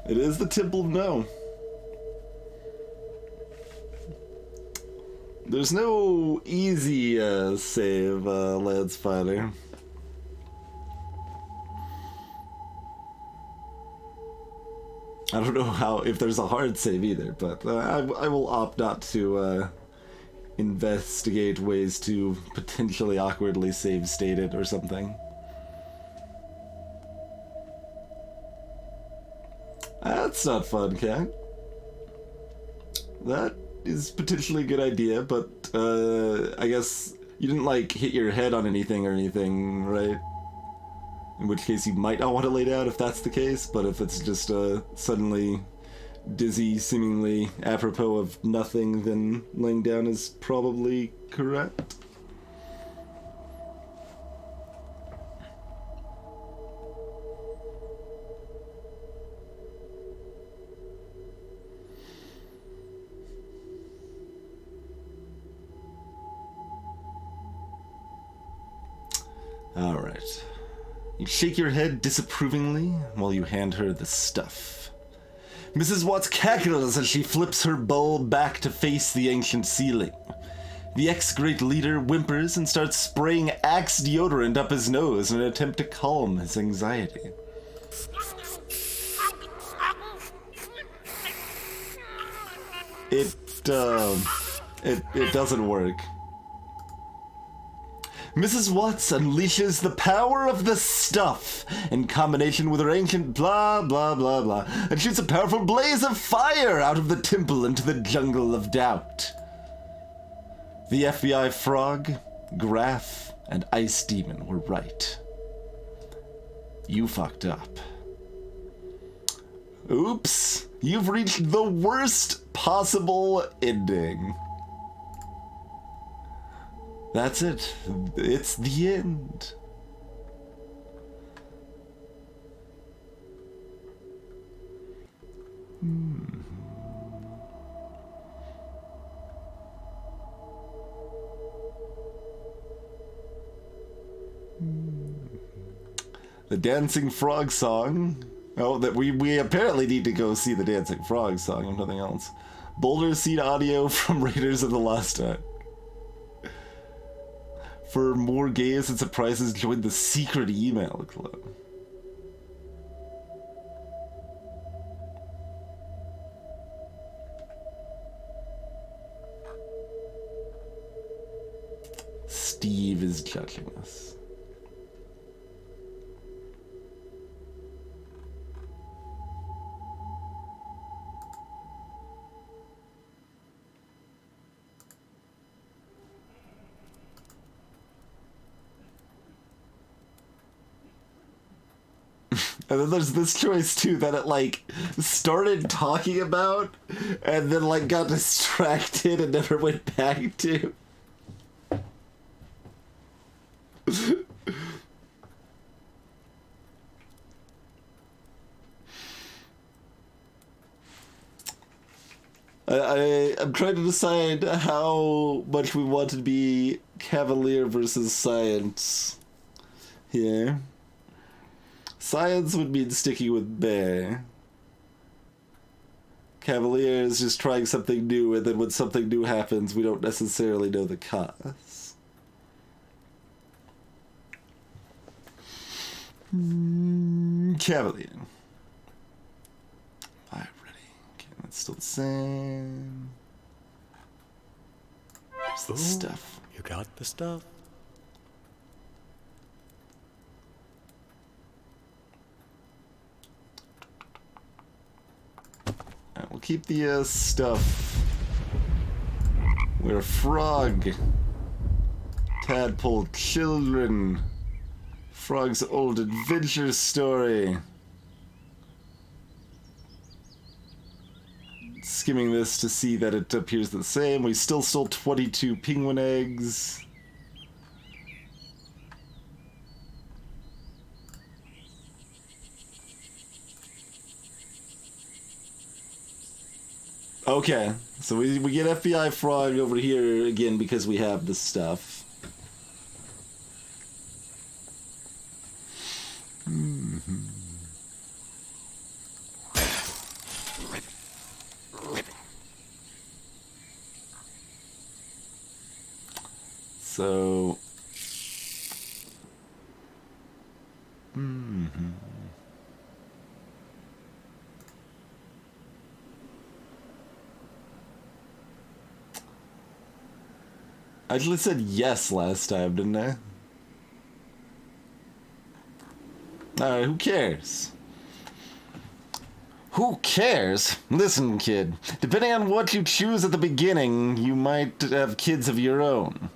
It is the Temple of No. There's no easy save, Lance Fighter. I don't know if there's a hard save either, but I will opt not to investigate ways to potentially awkwardly save state it or something. That's not fun, Cat. That is potentially a good idea, but I guess you didn't like hit your head on anything or anything, right? In which case you might not want to lay down if that's the case, but if it's just suddenly dizzy, seemingly apropos of nothing, then laying down is probably correct. All right. You shake your head disapprovingly while you hand her the stuff. Mrs. Watts cackles as she flips her bulb back to face the ancient ceiling. The ex-great leader whimpers and starts spraying Axe deodorant up his nose in an attempt to calm his anxiety. It doesn't work. Mrs. Watts unleashes the power of the stuff in combination with her ancient blah blah blah blah and shoots a powerful blaze of fire out of the temple into the jungle of doubt. The FBI Frog, Graf, and Ice Demon were right. You fucked up. Oops, you've reached the worst possible ending. That's it. It's the end. The Dancing Frog song. Oh, that we apparently need to go see the Dancing Frog song, if nothing else. Boulder Seed audio from Raiders of the Lost Ark. For more games and surprises, join the secret email club. Steve is judging us. And then there's this choice too that it like started talking about and then like got distracted and never went back to. I'm trying to decide how much we want to be Cavalier versus Science here. Science would mean sticking with Bear. Cavalier is just trying something new, and then when something new happens, we don't necessarily know the cause. Cavalier. Alright, ready. Okay, that's still the same. There's the stuff. You got the stuff. Alright, we'll keep the stuff. We're a frog. Tadpole children. Frog's old adventure story. Skimming this to see that it appears the same. We still stole 22 penguin eggs. Okay, so we get FBI Frog over here again because we have the stuff. So... I actually said yes last time, didn't I? Alright, who cares? Who cares? Listen, kid. Depending on what you choose at the beginning, you might have kids of your own.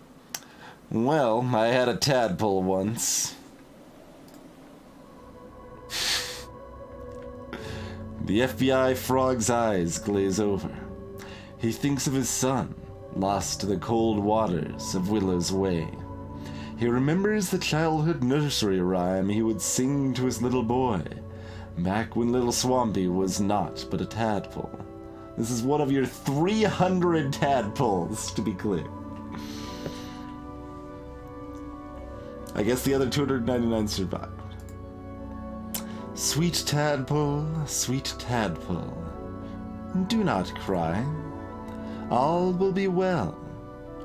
Well, I had a tadpole once. The FBI Frog's eyes glaze over. He thinks of his son, lost to the cold waters of Willow's Way. He remembers the childhood nursery rhyme he would sing to his little boy, back when little Swampy was not but a tadpole. This is one of your 300 tadpoles, to be clear. I guess the other 299 survived. Sweet tadpole, do not cry. All will be well,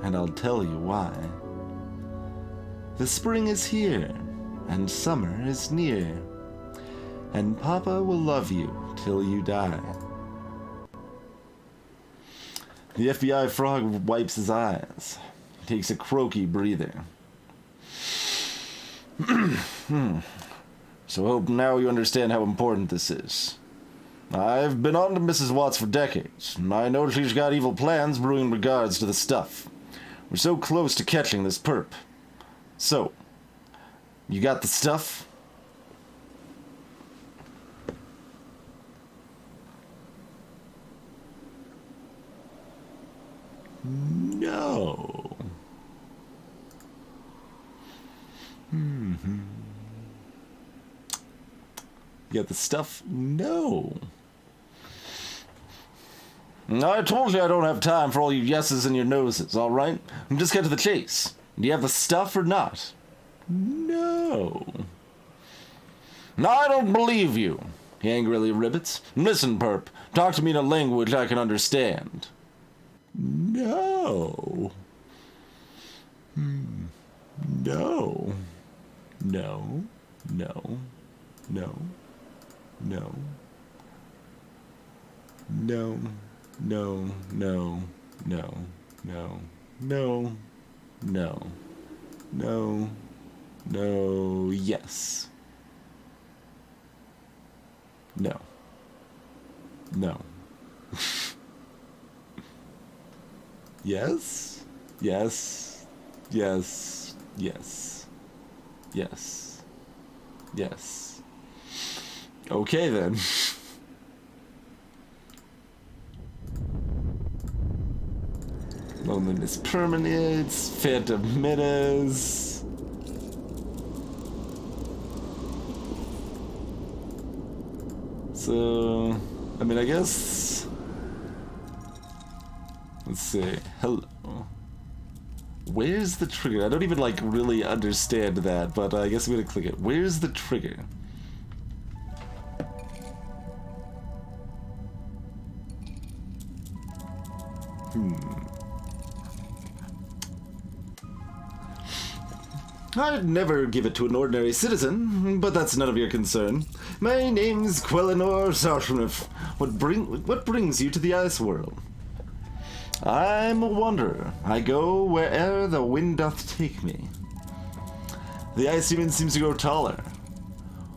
and I'll tell you why. The spring is here, and summer is near, and Papa will love you till you die. The FBI Frog wipes his eyes. He takes a croaky breather. So I hope now you understand how important this is. I've been on to Mrs. Watts for decades, and I know she's got evil plans brewing in regards to the stuff. We're so close to catching this perp. So, you got the stuff? No. You got the stuff? No. I told you I don't have time for all your yeses and your noses, alright? Just get to the chase. Do you have the stuff or not? No. I don't believe you, he angrily ribbits. Listen, perp, talk to me in a language I can understand. No. No. No. No. No. No. No. No. No. No. No. No. No. No. No. Yes. No. No. Yes. Yes. Yes. Yes. Yes. Yes. Okay then. Loneliness permeates, phantom menace. So, I mean, I guess. Let's see. Hello. Where's the trigger? I don't even like really understand that, but I guess I'm gonna click it. Where's the trigger? I'd never give it to an ordinary citizen, but that's none of your concern. My name's Quellenor Sarshnif. What brings you to the ice world? I'm a wanderer. I go where'er the wind doth take me. The ice demon seems to grow taller.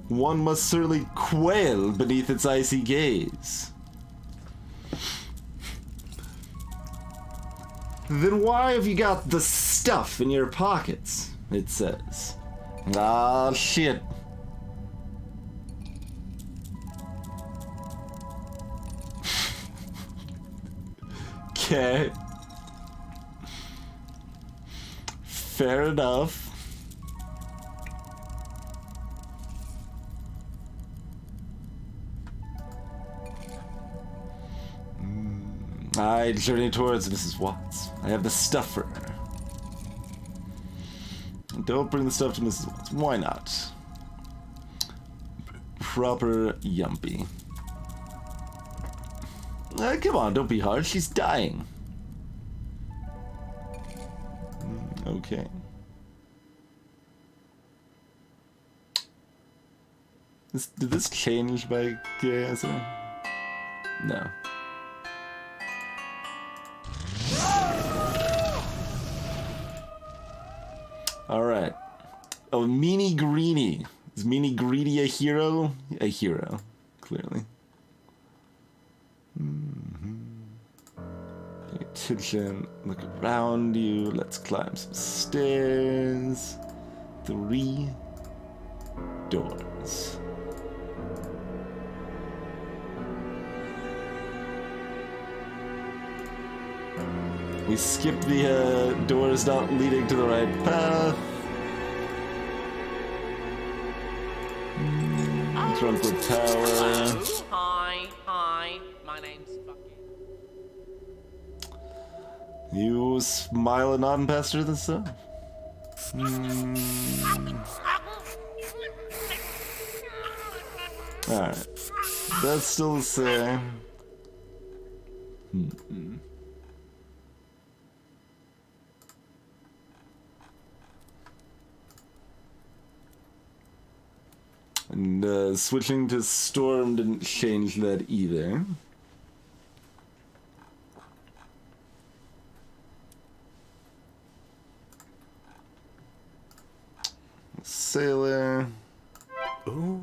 One must certainly quail beneath its icy gaze. Then why have you got the stuff in your pockets? It says. Ah, shit. Okay. Fair enough. I journey towards Mrs. Watts. I have the stuff for her. Don't bring the stuff to Mrs. Watts. Why not? Proper yumpy. Come on, don't be hard. She's dying. Okay. Did this change by answer? No. Alright. Oh, Meanie Greenie. Is Meanie Greenie a hero? A hero, clearly. Pay attention. Look around you. Let's climb some stairs. 3 doors. We skip the doors not leading to the right path. Trumpet Tower. Hi. My name's fucking. You smile and nod and pass through the stuff. Alright. That's still the same. And switching to Storm didn't change that either. Sailor. Ooh,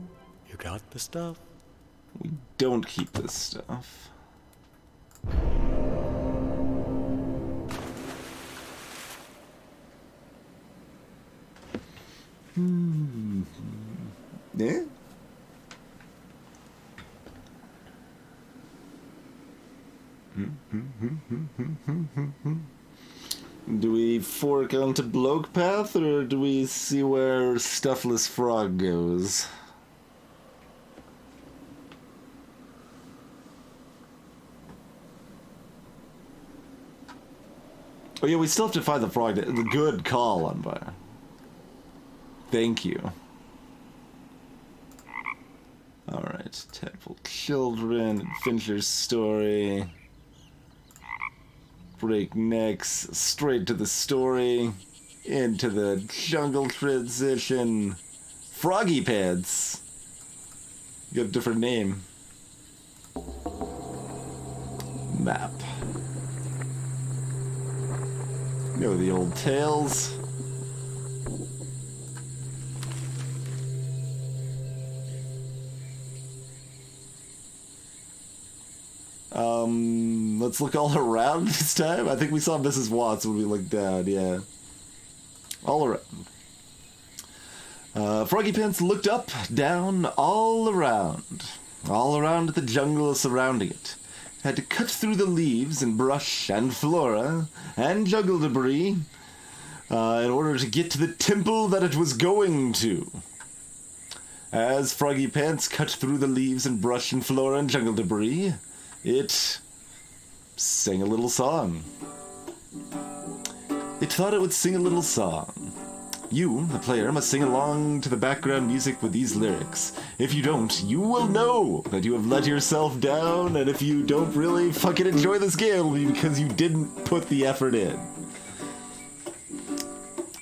you got the stuff. We don't keep this stuff. Yeah? Do we fork onto Bloke Path, or do we see where Stuffless Frog goes? Oh yeah, we still have to find the frog. The good call, Unfire. Thank you. Alright, Tadpole Children, Fincher's Story. Breaknecks, straight to the story. Into the jungle transition. Froggy Pants. You got a different name. Map. You know the old tales. Let's look all around this time. I think we saw Mrs. Watts when we looked down, yeah. All around. Froggy Pants looked up, down, all around the jungle surrounding it. Had to cut through the leaves and brush and flora and jungle debris in order to get to the temple that it was going to. As Froggy Pants cut through the leaves and brush and flora and jungle debris, it sang a little song. It thought it would sing a little song. You, the player, must sing along to the background music with these lyrics. If you don't, you will know that you have let yourself down, and if you don't really fucking enjoy this game, it'll be because you didn't put the effort in.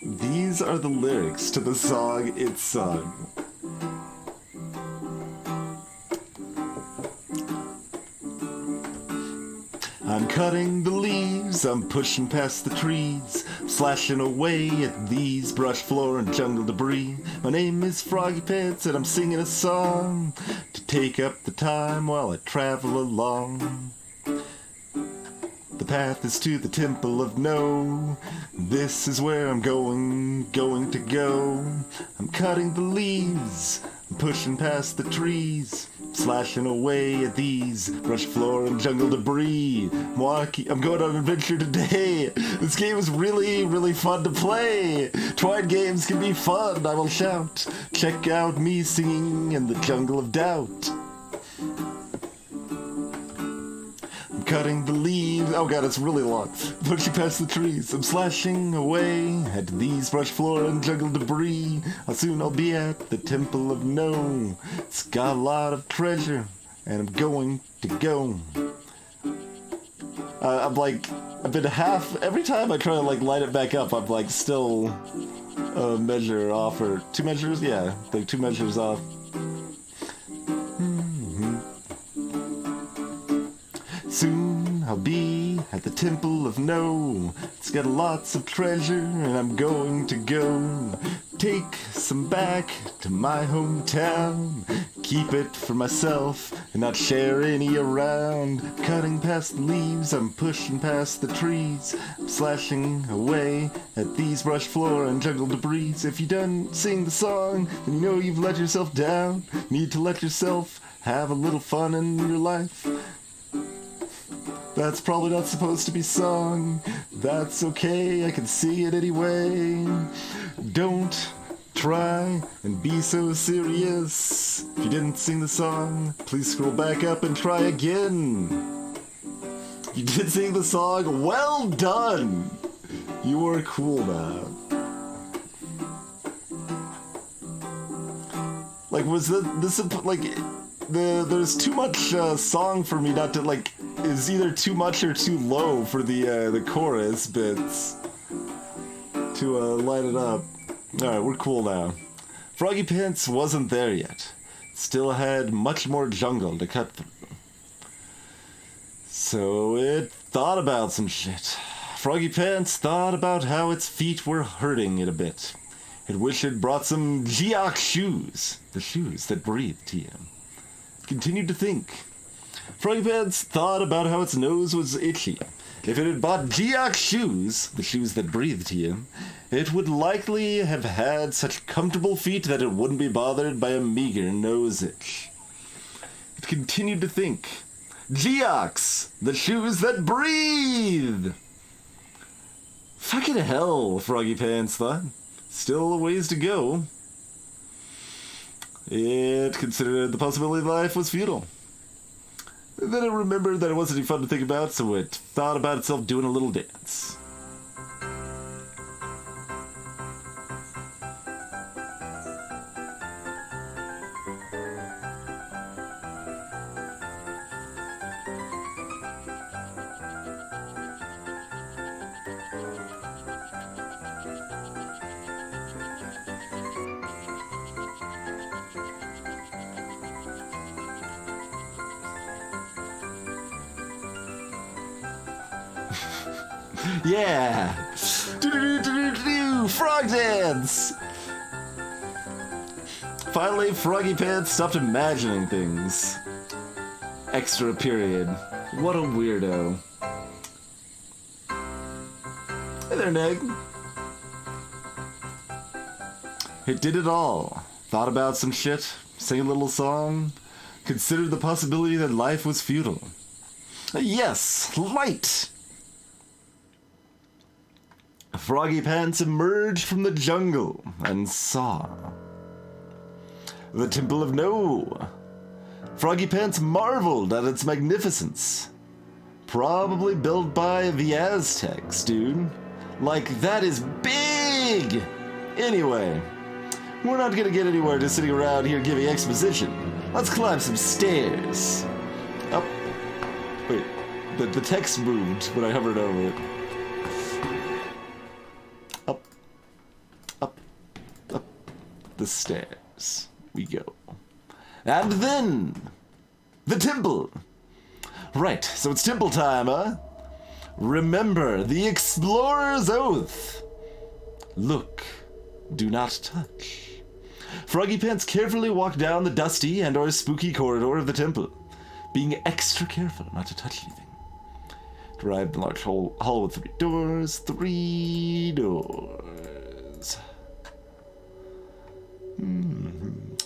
These are the lyrics to the song it sung. I'm cutting the leaves, I'm pushing past the trees, slashing away at these brush, floor, and jungle debris. My name is Froggy Pants, and I'm singing a song to take up the time while I travel along. The path is to the Temple of No. This is where I'm going to go. I'm cutting the leaves, I'm pushing past the trees, slashing away at these brush, floor, and jungle debris. I'm going on an adventure today. This game is really, really fun to play. Twine games can be fun, I will shout. Check out me singing in the jungle of doubt. I'm cutting the leaves. Oh god, it's really long. Pushing past the trees. I'm slashing away at these brush, floor, and jungle debris. I'll be at the Temple of No. It's got a lot of treasure, and I'm going to go. I've been every time I try to light it back up, I'm still a measure off, or 2 measures, yeah, 2 measures off. Soon I'll be at the Temple of No. It's got lots of treasure, and I'm going to go take some back to my hometown. Keep it for myself and not share any around. Cutting past the leaves, I'm pushing past the trees. I'm slashing away at these brush, floor, and jungle debris. If you done sing the song, then you know you've let yourself down. Need to let yourself have a little fun in your life. That's probably not supposed to be sung. That's okay, I can see it anyway. Don't try and be so serious. If you didn't sing the song, please scroll back up and try again. You did sing the song, well done! You were cool now. There's too much song for me not to is either too much or too low for the chorus bits to light it up. Alright, we're cool now. Froggy Pants wasn't there yet. Still had much more jungle to cut through. So it thought about some shit. Froggy Pants thought about how its feet were hurting it a bit. It wished it brought some Geox shoes, the shoes that breathed to him. It continued to think. Froggy Pants thought about how its nose was itchy. If it had bought Geox shoes, the shoes that breathed to him, it would likely have had such comfortable feet that it wouldn't be bothered by a meager nose itch. It continued to think. Geox, the shoes that breathe! Fucking hell, Froggy Pants thought. Still a ways to go. It considered the possibility life was futile. Then it remembered that it wasn't any fun to think about, so it thought about itself doing a little dance. Yeah! Do-do-do-do-do-do! Frog dance! Finally, Froggy Pants stopped imagining things. Extra period. What a weirdo. Hey there, Neg. It did it all. Thought about some shit, sang a little song, considered the possibility that life was futile. Yes, light! Froggy Pants emerged from the jungle and saw the Temple of No. Froggy Pants marveled at its magnificence. Probably built by the Aztecs, dude. Like, that is big! Anyway, we're not gonna get anywhere just sitting around here giving exposition. Let's climb some stairs. Up. Wait, the text moved when I hovered over it. Up. Up. Up the stairs we go. And then, the temple. Right, so it's temple time, huh? Remember the explorer's oath. Look, do not touch. Froggy Pants carefully walked down the dusty and or spooky corridor of the temple, being extra careful not to touch anything. Arrived in the large hall with 3 doors. 3 doors.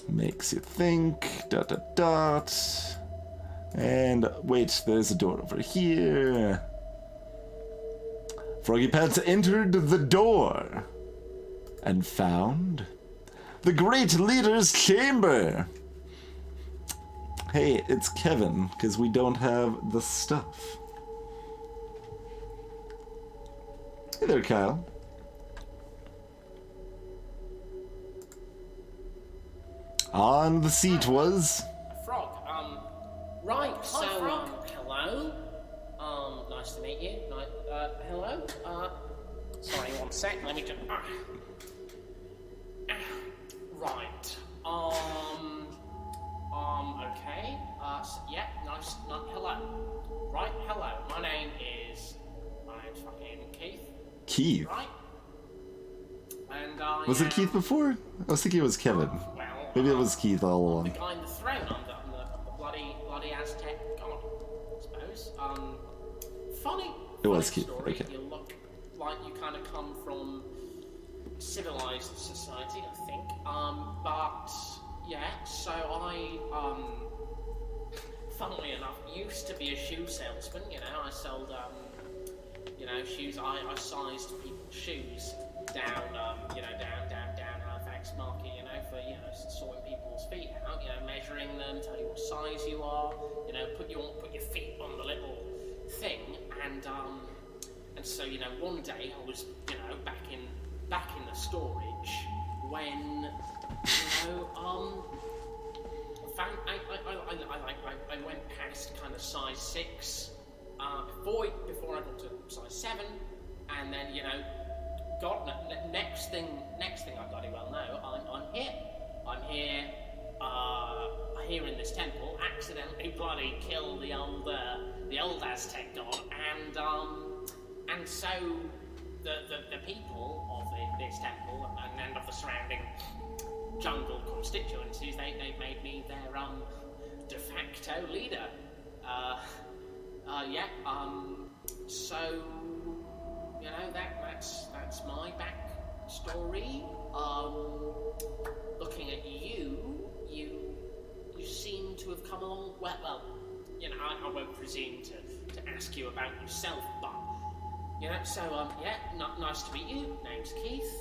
Makes you think. ... And wait, there's a door over here. Froggy Pants entered the door and found the Great Leader's chamber. Hey, it's Kevin, because we don't have the stuff. Hey there, Kyle. On the seat was... Frog, right, so, hello? Nice to meet you. Hello? Sorry, one sec, let me just... Right, okay, yeah, nice, hello. Right, hello, my name's fucking Keith. Keith? Right? And, Was it Keith before? I was thinking it was Kevin. Well, Maybe it was Keith all along. the guy in the throne, I'm the bloody Aztec god, I suppose. Funny was Keith, story. okay. You look like you kind of come from civilized society, I think. But yeah, so I funnily enough, used to be a shoe salesman. You know, I sold shoes. I sized people's shoes down Halifax Market, for, sorting people's feet out, measuring them, tell you what size you are, put your feet on the little thing, and so, one day I was, back in the storage when, I went past kind of size 6, before I got to size 7, and then, God, next thing I bloody well know, I'm here in this temple, accidentally bloody killed the old Aztec god, and so the people of this temple and of the surrounding jungle constituencies, they've made me their de facto leader. So that's my backstory. Looking at you seem to have come along well. I won't presume to ask you about yourself, but nice to meet you. Name's Keith.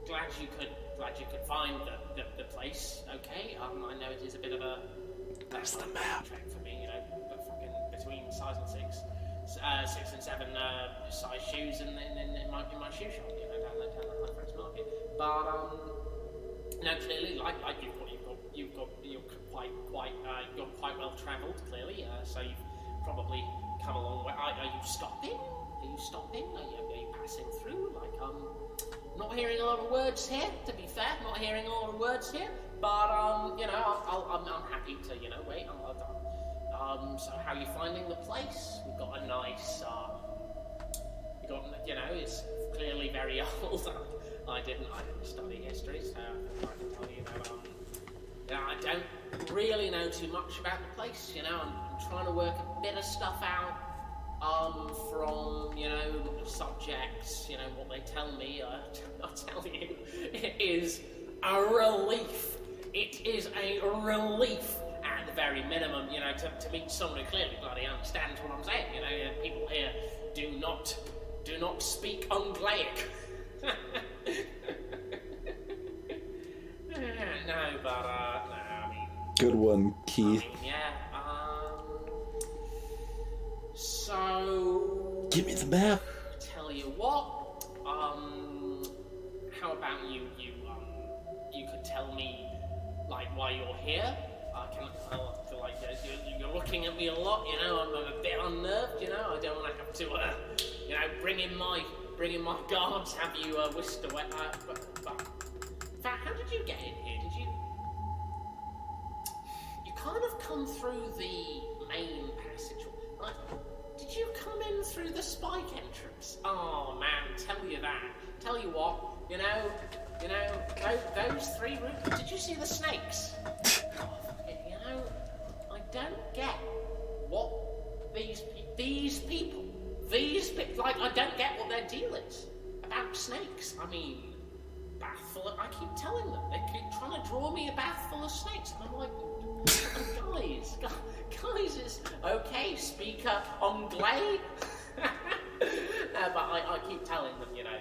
Glad you could find the place. Okay. I know it is a bit of a There's the map. Track for me. But fucking between size and 6 and 7 size shoes in my shoe shop, down the Halifax Market. But clearly, like you're quite well travelled. Clearly, so you've probably come a long way. Are you stopping? Are you passing through? Not hearing a lot of words here. To be fair, not hearing a lot of words here. But I'm happy to wait. So how are you finding the place? We've got a nice, it's clearly very old. I didn't study history, so I can tell you I don't really know too much about the place. I'm trying to work a bit of stuff out. from, you know, subjects, you know, what they tell me, I'll tell you, it is a relief. It is a relief, at the very minimum, you know, to meet someone who clearly bloody understands what I'm saying. You know, people here do not speak Ungleic. No, but, no, I mean... Good one, Keith. Yeah, so... Give me the map. Tell you what, how about you could tell me, like, why you're here? I feel like you're looking at me a lot, you know, I'm a bit unnerved, you know, I don't want to have to, you know, bring in my guards, have you whisked away, but, in fact, how did you get in here? You kind of come through the main passage, like, did you come in through the spike entrance? Oh man, tell you what, you know, those three rooms, did you see the snakes? You know, I don't get what these people, like, I don't get what their deal is about snakes. I mean, I keep telling them, they keep trying to draw me a bath full of snakes, and I'm like, guys, it's okay, speaker anglais. No, but I keep telling them, you know,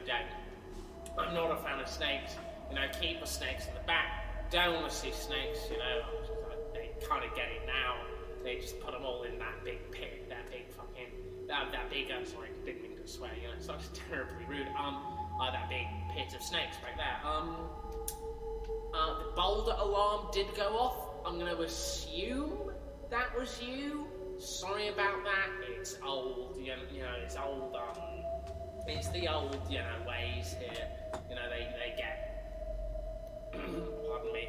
I'm not a fan of snakes, you know, keep the snakes in the back, don't want to see snakes, you know, they kind of get it now, they just put them all in that big pit, that big fucking, sorry, didn't mean to swear, you know, such terribly rude, that big pit of snakes right there. The boulder alarm did go off. I'm going to assume that was you. Sorry about that. It's old, you know, it's old, it's the old, you know, ways here. You know, they get, pardon me.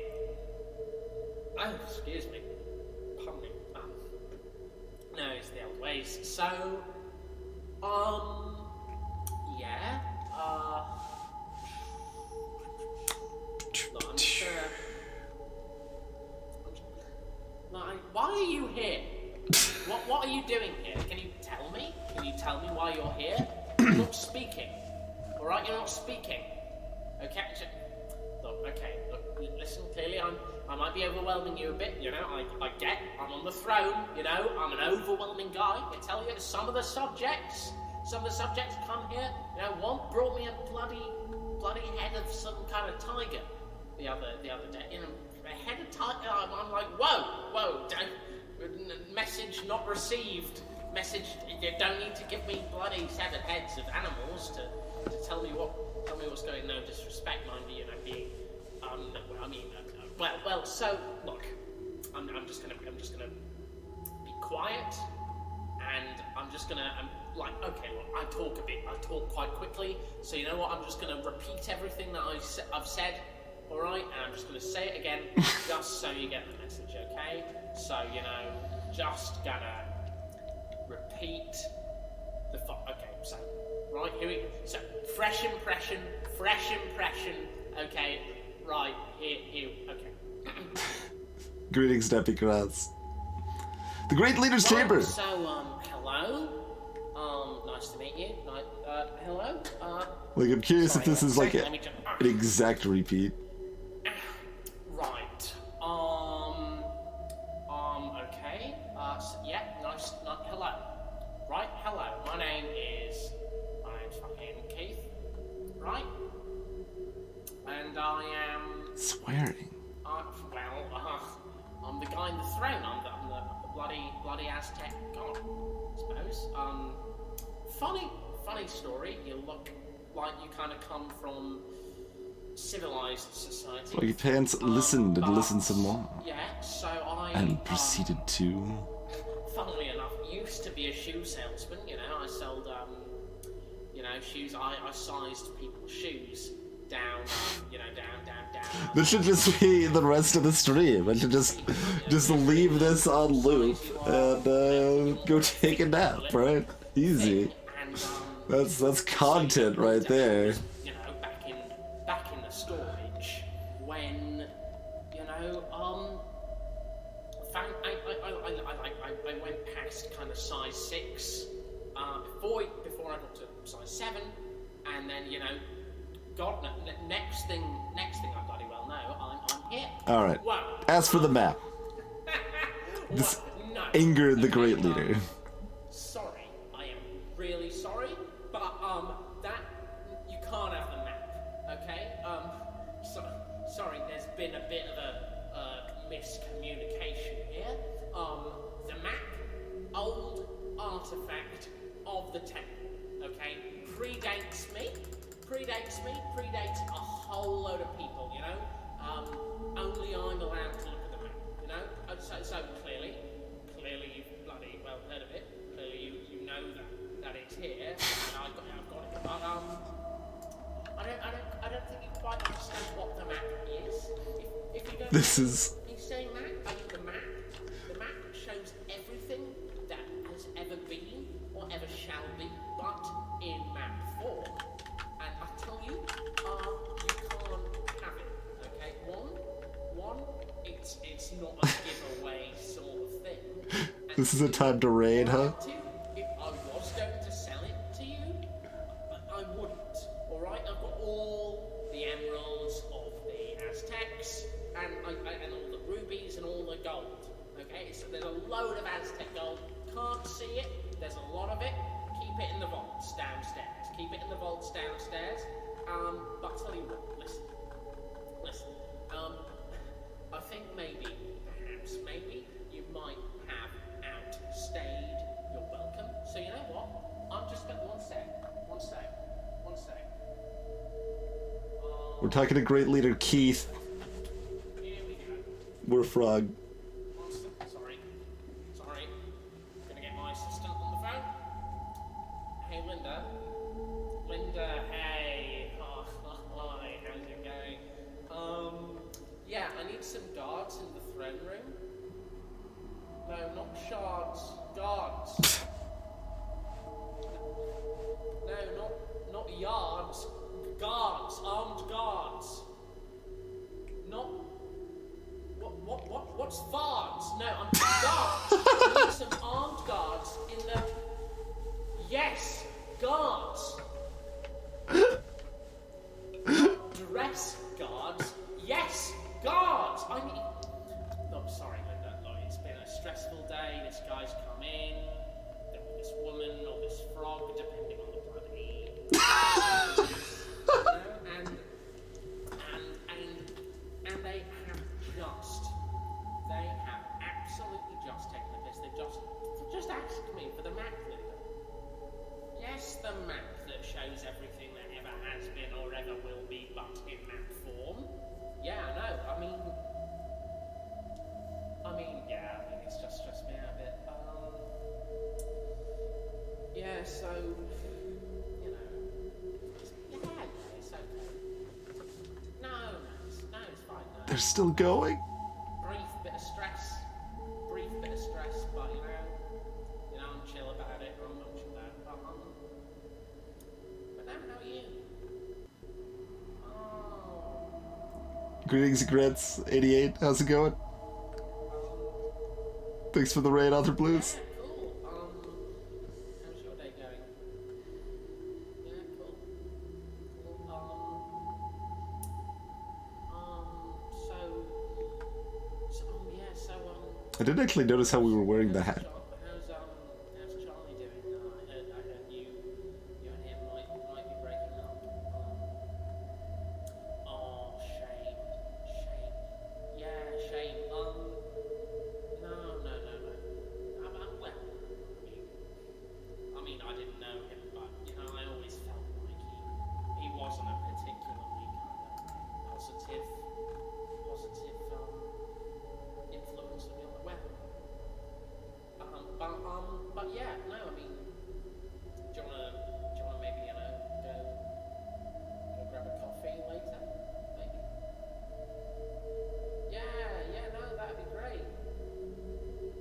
Oh, excuse me. Pardon me. No, it's the old ways. So, yeah, look, I'm just gonna... Why are you here? What are you doing here? Can you tell me? Can you tell me why you're here? You're not speaking. Alright, you're not speaking. Okay, look, listen, clearly I might be overwhelming you a bit, you know, I get, I'm on the throne, you know, I'm an overwhelming guy. I tell you, some of the subjects come here, you know, one brought me a bloody head of some kind of tiger the other day, you know, a head of tiger, I'm like, whoa, message not received, you don't need to give me bloody severed heads of animals to tell me what's going, no disrespect, mind you, know, being, so, look, I'm just gonna be quiet, and I'm okay, look, I talk quite quickly, so you know what, I'm just gonna repeat everything that I've said, alright, and I'm just gonna say it again, just so you get the message, okay? So, you know, just gonna repeat okay, so, right, here we go, so, fresh impression, okay, right, here, okay. Greetings, Deputy Kratz. The Great Leader's Chamber! So, hello? Nice to meet you. Hello? Like, I'm curious if this is like let me just, an exact repeat. Right. Okay. Yeah, nice, hello. Right, hello. My name's fucking Keith. Right? And I am... Swearing. I'm the guy in the throne. I'm the bloody Aztec god, I suppose. Funny story. You look like you kind of come from civilized society. Well, your parents listened and listened some more. Yeah, so I... And proceeded to... Funnily enough, used to be a shoe salesman, you know. I sold, you know, shoes. I sized people's shoes down, you know, down. This should just be the rest of the stream. I should just leave this on loop and go take a nap, right? Easy. That's content right there. You know, back in the storage when, you know, I went past kind of size 6 before I got to size 7, and then God, next thing I bloody well know, I'm here. All right. Wow. As for the map, this What? No. angered the Okay, great leader. Sorry, I am really sorry, but that you can't have the map, okay? Sorry, there's been a bit of a miscommunication here. The map, old artifact of the temple, okay? Predates me, predates a whole load of people, only I'm allowed to look at the map, So clearly you've bloody well heard of it. Clearly you know that it's here, and I've got it. But I don't think you quite understand what the map is. If you don't, This is you say map, the map shows everything that has ever been or ever shall be, but in map form. And I tell you, you can't have it. Okay, one, it's not a giveaway sort of thing. And this is a time to raid, huh? if I was going to sell it to you, I wouldn't. All right, I've got all the emeralds of the Aztecs and all the rubies and all the gold. Okay, so there's a load of Aztec gold. Can't see it. There's a lot of it. Keep it in the vaults downstairs. But tell you what, listen. I think perhaps you might have outstayed your welcome. So you know what? I'm just gonna one sec. We're talking to great leader Keith. Here we go. We're frog. Sorry. Gonna get my assistant on the phone. Hey, Linda, hey. Oh, hi, how's it going? Yeah, I need some guards in the throne room. No, not shards, guards. No, not yards. Guards, armed guards. Not... What's guards? No, I'm guards. I need some armed guards in the... Yes, guards. Dress guards. Yes, guards. I need... Look, sorry, Linda. Look, it's been a stressful day. This guy's come in. This woman or this frog, depending on the bloody... and they have absolutely just taken the piss. They've just asked me for the map, Linda. Yes, the map that shows everything that ever has been or ever will be, but in map form. Yeah, I know. It's just stressed me out a bit. Yeah, so, it's okay. No, it's fine. No. They're still going? Brief bit of stress, but I'm chill about it. I'm chill about it. But now, how are you? Oh. Greetings, Grits 88. How's it going? Thanks for the raid, Author Blues. Yeah, cool. How's your day going? Yeah, cool. I didn't actually notice how we were wearing the hat. How's Charlie doing? I heard you and him might be breaking up. Oh, shame. Yeah, shame. No. I didn't know him, but I always felt like he wasn't a particularly kind of positive influence on me on the web. But yeah, no, do you wanna maybe go grab a coffee later? Maybe. Yeah, no, that'd be great.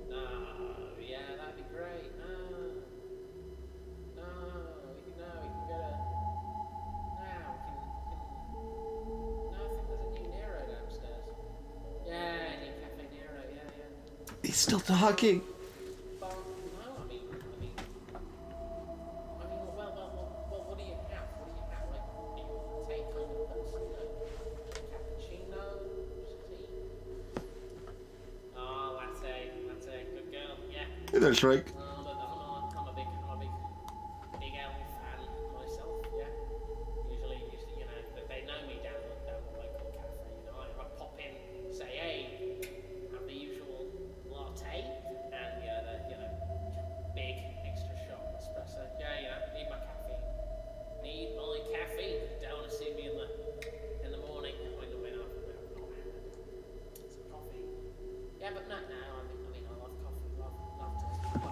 No, yeah, that'd be great. No, we can go to. No, I think there's a new Nero downstairs. Yeah, new Cafe Nero. Yeah. He's still talking. But no, Hey there, Shrike. I'm a big elf fan myself. Yeah. Usually, you know, they know me down the local cafe. You know, I pop in, say, hey, have the usual latte, and big extra shot espresso. Yeah, you know, need my caffeine. Need my caffeine. Don't want to see me in the morning. I've not had some coffee. Yeah, but not now. I mean, I love coffee. Love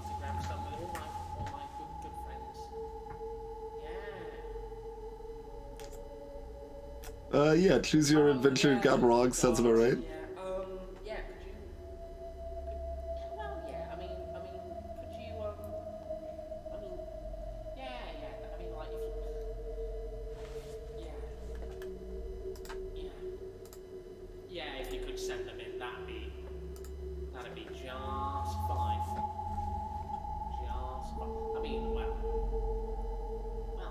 to grab some with all my good friends. Yeah. Yeah, choose your adventure gone wrong, sounds about right. Yeah, could you? Well, yeah, I mean, could you, I mean, like, if you could send them in, that'd be just fine. Just fine. I mean, well,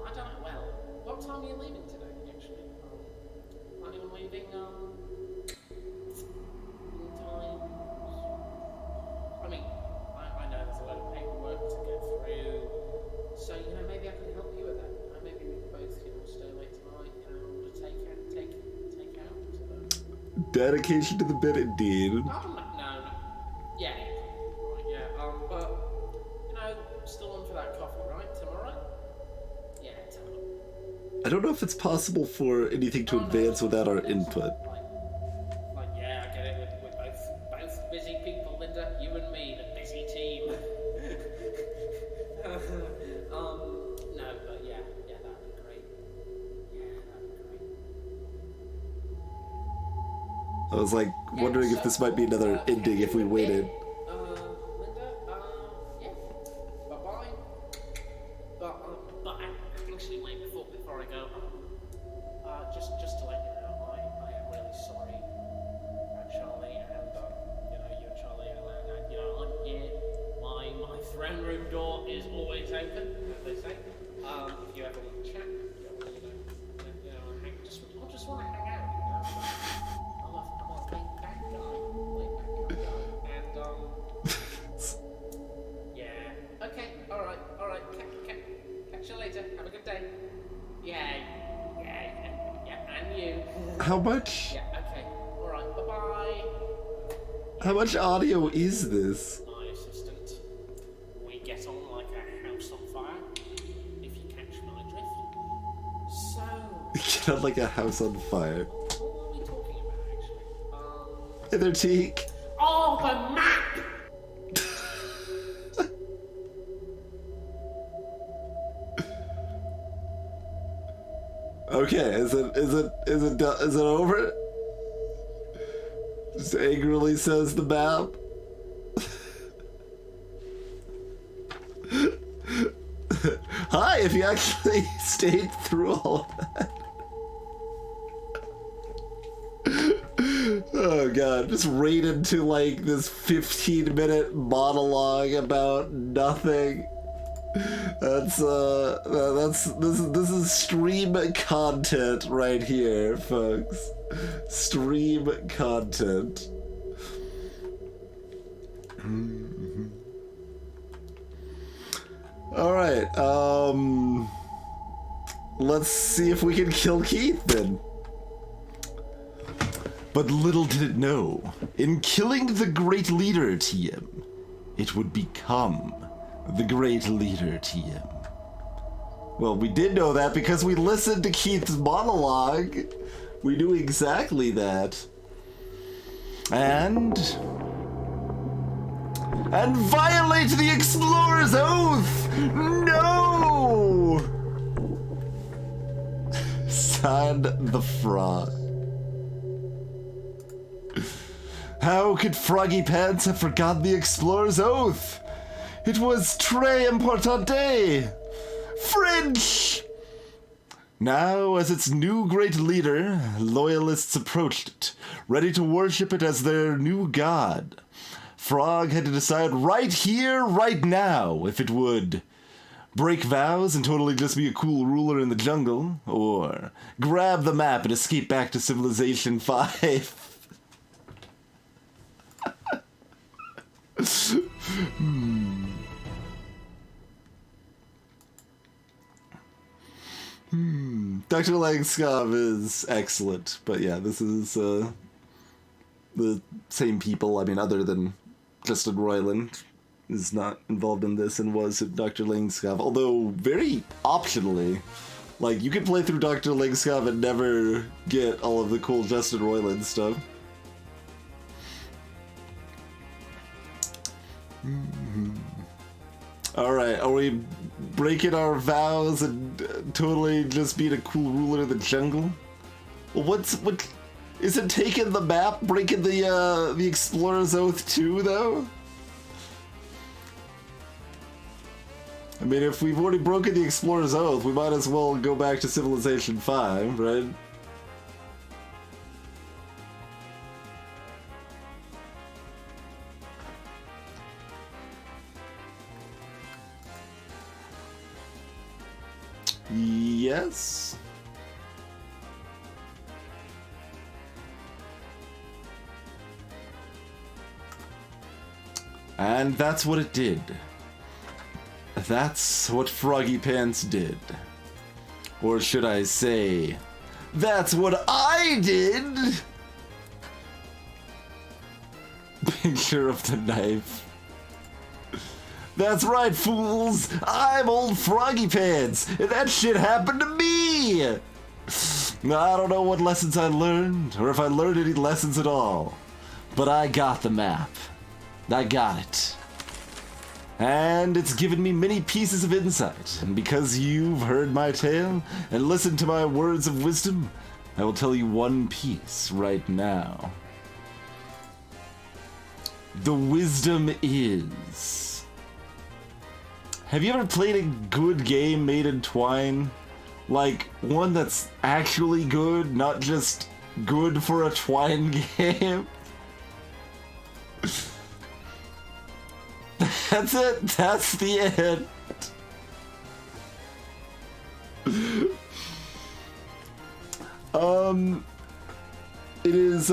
I don't know, what time are you leaving today, actually? Anyone leaving, time? I mean, I know there's a lot of paperwork to get through, so, maybe I can help you with that. Maybe we can both, stay late tonight, order take out. Dedication to the bit, indeed. No. Yeah, right, yeah, but, still on for that coffee, right, tomorrow? Yeah, tomorrow. I don't know if it's possible for anything to advance without our input. Like, yeah, I get it, with both busy people, Linda, you and me, the busy team. No, but yeah, that'd be great. Yeah, that'd be great. I was like wondering if this might be another ending if we waited. Linda, yeah, bye-bye. But actually, wait, before I go, just to let you know, I am really sorry about Charlie, and, you and Charlie, and I'm here. My throne room door is always open, as they say. If you ever want to chat, I just want to hang out, I'm a laid back guy, and, yeah. Okay, alright, catch you later, have a good day. Yeah, and you. How much? Yeah, okay, alright, bye-bye. How much audio is this? My assistant, we get on like a house on fire, if you catch my drift. So, Get on like a house on fire. what were we talking about, actually? Hey there, Teak. Oh, the map! Okay, is it over? Just angrily says the map. Hi, if you actually stayed through all of that. Oh god, just right into like this 15-minute monologue about nothing. This is stream content right here, folks. Stream content. Alright, let's see if we can kill Keith then. But little did it know, in killing the Great Leader TM, it would become the Great Leader TM. Well, we did know that because we listened to Keith's monologue. We knew exactly that. And violate the Explorer's Oath! No! Signed the Frog. How could Froggy Pants have forgotten the Explorer's Oath? It was très importante! French! Now, as its new great leader, loyalists approached it, ready to worship it as their new god. Frog had to decide right here, right now, if it would break vows and totally just be a cool ruler in the jungle, or grab the map and escape back to Civilization 5. Dr. Langskov is excellent, but yeah, this is the same people. I mean, other than Justin Roiland is not involved in this and was Dr. Langskov, although very optionally. Like, you could play through Dr. Langskov and never get all of the cool Justin Roiland stuff. Alright, are we breaking our vows and totally just being a cool ruler of the jungle? Well, what is it taking the map, breaking the Explorer's Oath too, though? I mean, if we've already broken the Explorer's Oath, we might as well go back to Civilization 5, right? Yes? And that's what it did. That's what Froggy Pants did. Or should I say, that's what I did! Picture of the knife. That's right, fools! I'm old Froggy Pants, and that shit happened to me! I don't know what lessons I learned, or if I learned any lessons at all. But I got the map. I got it. And it's given me many pieces of insight, and because you've heard my tale and listened to my words of wisdom, I will tell you one piece right now. The wisdom is... Have you ever played a good game made in Twine? Like, one that's actually good, not just good for a Twine game? That's it. That's the end. It is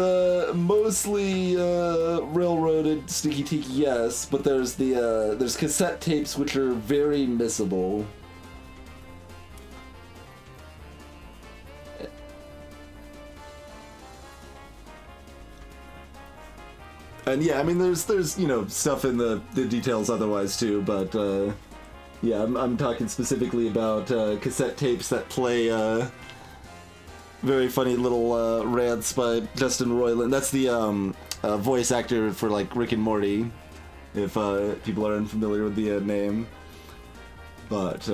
mostly railroaded, Sneaky Tiki, yes, but there's there's cassette tapes which are very missable. And yeah, I mean, there's you know, stuff in the details otherwise too, but yeah, I'm talking specifically about cassette tapes that play very funny little rants by Justin Roiland. That's the voice actor for like Rick and Morty, if people are unfamiliar with the name. But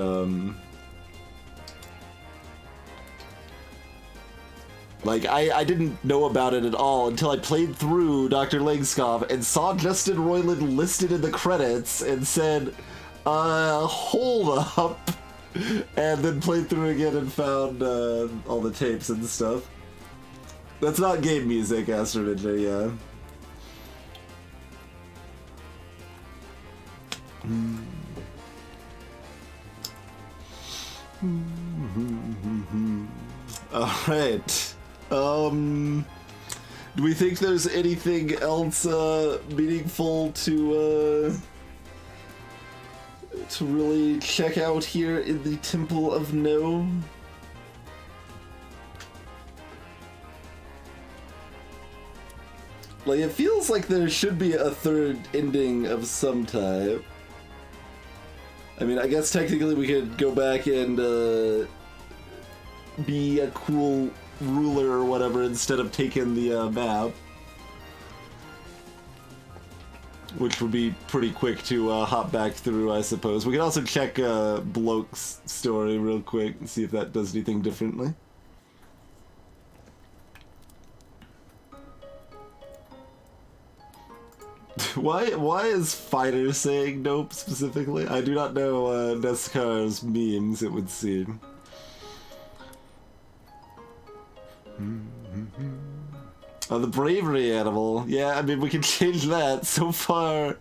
like, I didn't know about it at all until I played through Dr. Langskov and saw Justin Roiland listed in the credits and said, hold up, and then played through again and found all the tapes and stuff. That's not game music, Astro Ninja, yeah. Alright. Do we think there's anything else meaningful to really check out here in the Temple of Gnome? Like, it feels like there should be a third ending of some type. I mean, I guess technically we could go back and be a cool ruler or whatever instead of taking the map, which would be pretty quick to hop back through, I suppose. We could also check Bloke's story real quick and see if that does anything differently. Why is Fighter saying nope specifically? I do not know Nescar's memes, it would seem. Oh, the bravery animal. Yeah, I mean, we can change that. So far,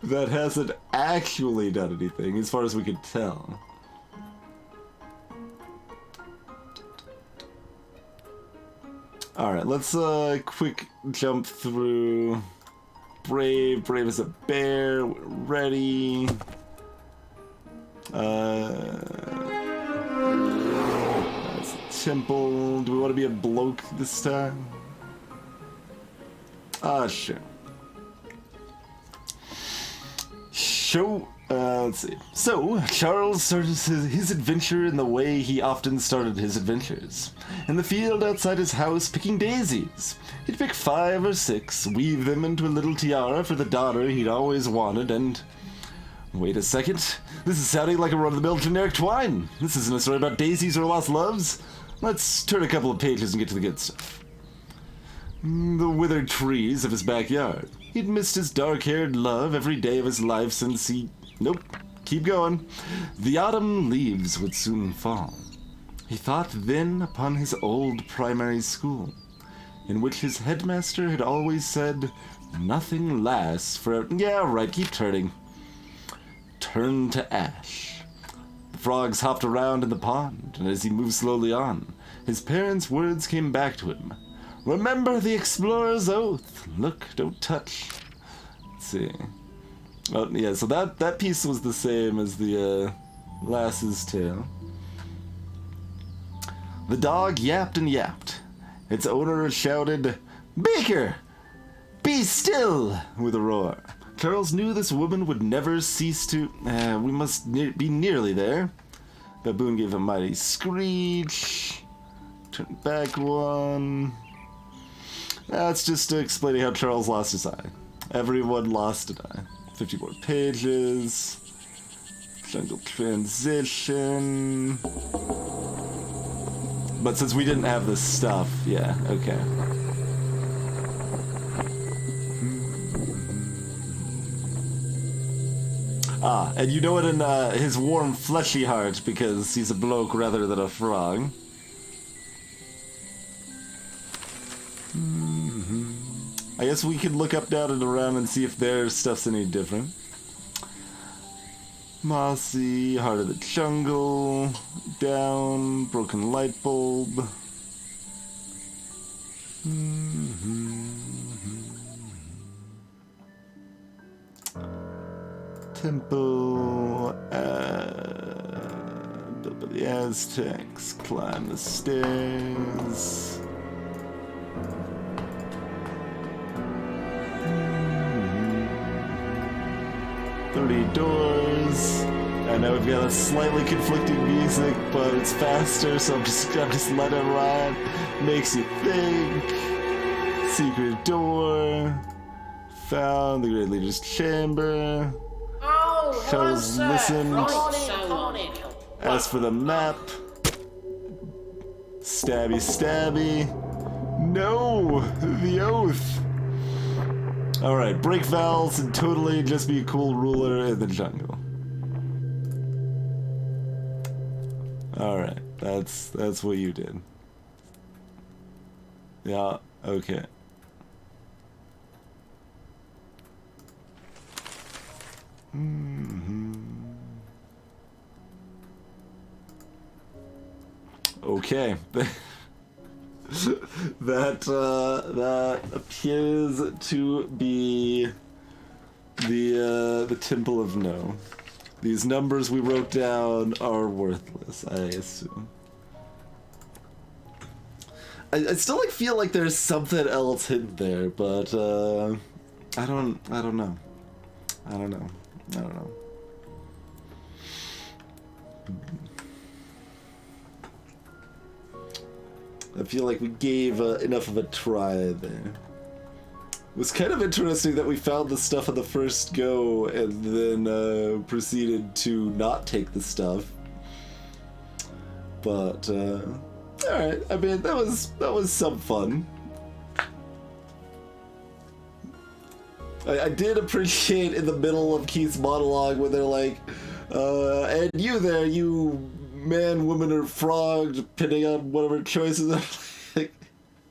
that hasn't actually done anything, as far as we can tell. Alright, let's quick jump through brave. Brave as a bear. Ready. That's a temple. Do we want to be a bloke this time? Sure. Let's see. So, Charles started his adventure in the way he often started his adventures. In the field outside his house, picking daisies. He'd pick 5 or 6, weave them into a little tiara for the daughter he'd always wanted, and... Wait a second. This is sounding like a run-of-the-mill generic twine. This isn't a story about daisies or lost loves. Let's turn a couple of pages and get to the good stuff. The withered trees of his backyard. He'd missed his dark-haired love every day of his life since he... Nope. Keep going. The autumn leaves would soon fall. He thought then upon his old primary school, in which his headmaster had always said, "Nothing lasts forever." Yeah, right, keep turning. Turn to ash. The frogs hopped around in the pond, and as he moved slowly on, his parents' words came back to him. Remember the explorer's oath. Look, don't touch. Let's see. Oh, yeah, so that piece was the same as the lass's tale. The dog yapped and yapped. Its owner shouted, "Baker! Be still!" with a roar. Charles knew this woman would never cease to... we must be nearly there. Baboon gave a mighty screech. Turn back one. That's just explaining how Charles lost his eye. Everyone lost an eye. 50 more pages. Jungle transition. But since we didn't have this stuff, yeah, okay. And you know it in his warm, fleshy heart, because he's a bloke rather than a frog. I guess we could look up, down, and around and see if their stuff's any different. Mossy, Heart of the Jungle, down, Broken Light Bulb. Temple, built by the Aztecs, climb the stairs. 30 doors. I know we've got a slightly conflicting music, but it's faster, so I'm just letting it ride. Makes you think. Secret door. Found the Great Leader's chamber. Oh, Charles listened. Asked for the map. Stabby, stabby. No! The oath! Alright, break valves and totally just be a cool ruler in the jungle. Alright, that's what you did. Yeah, okay. Okay. That appears to be the Temple of No. These numbers we wrote down are worthless, I assume. I still feel like there's something else hidden there, but I don't know. I feel like we gave enough of a try there. It was kind of interesting that we found the stuff on the first go and then proceeded to not take the stuff. But alright, I mean that was some fun. I did appreciate in the middle of Keith's monologue when they're like, and you there, you man, woman, or frog, depending on whatever choices.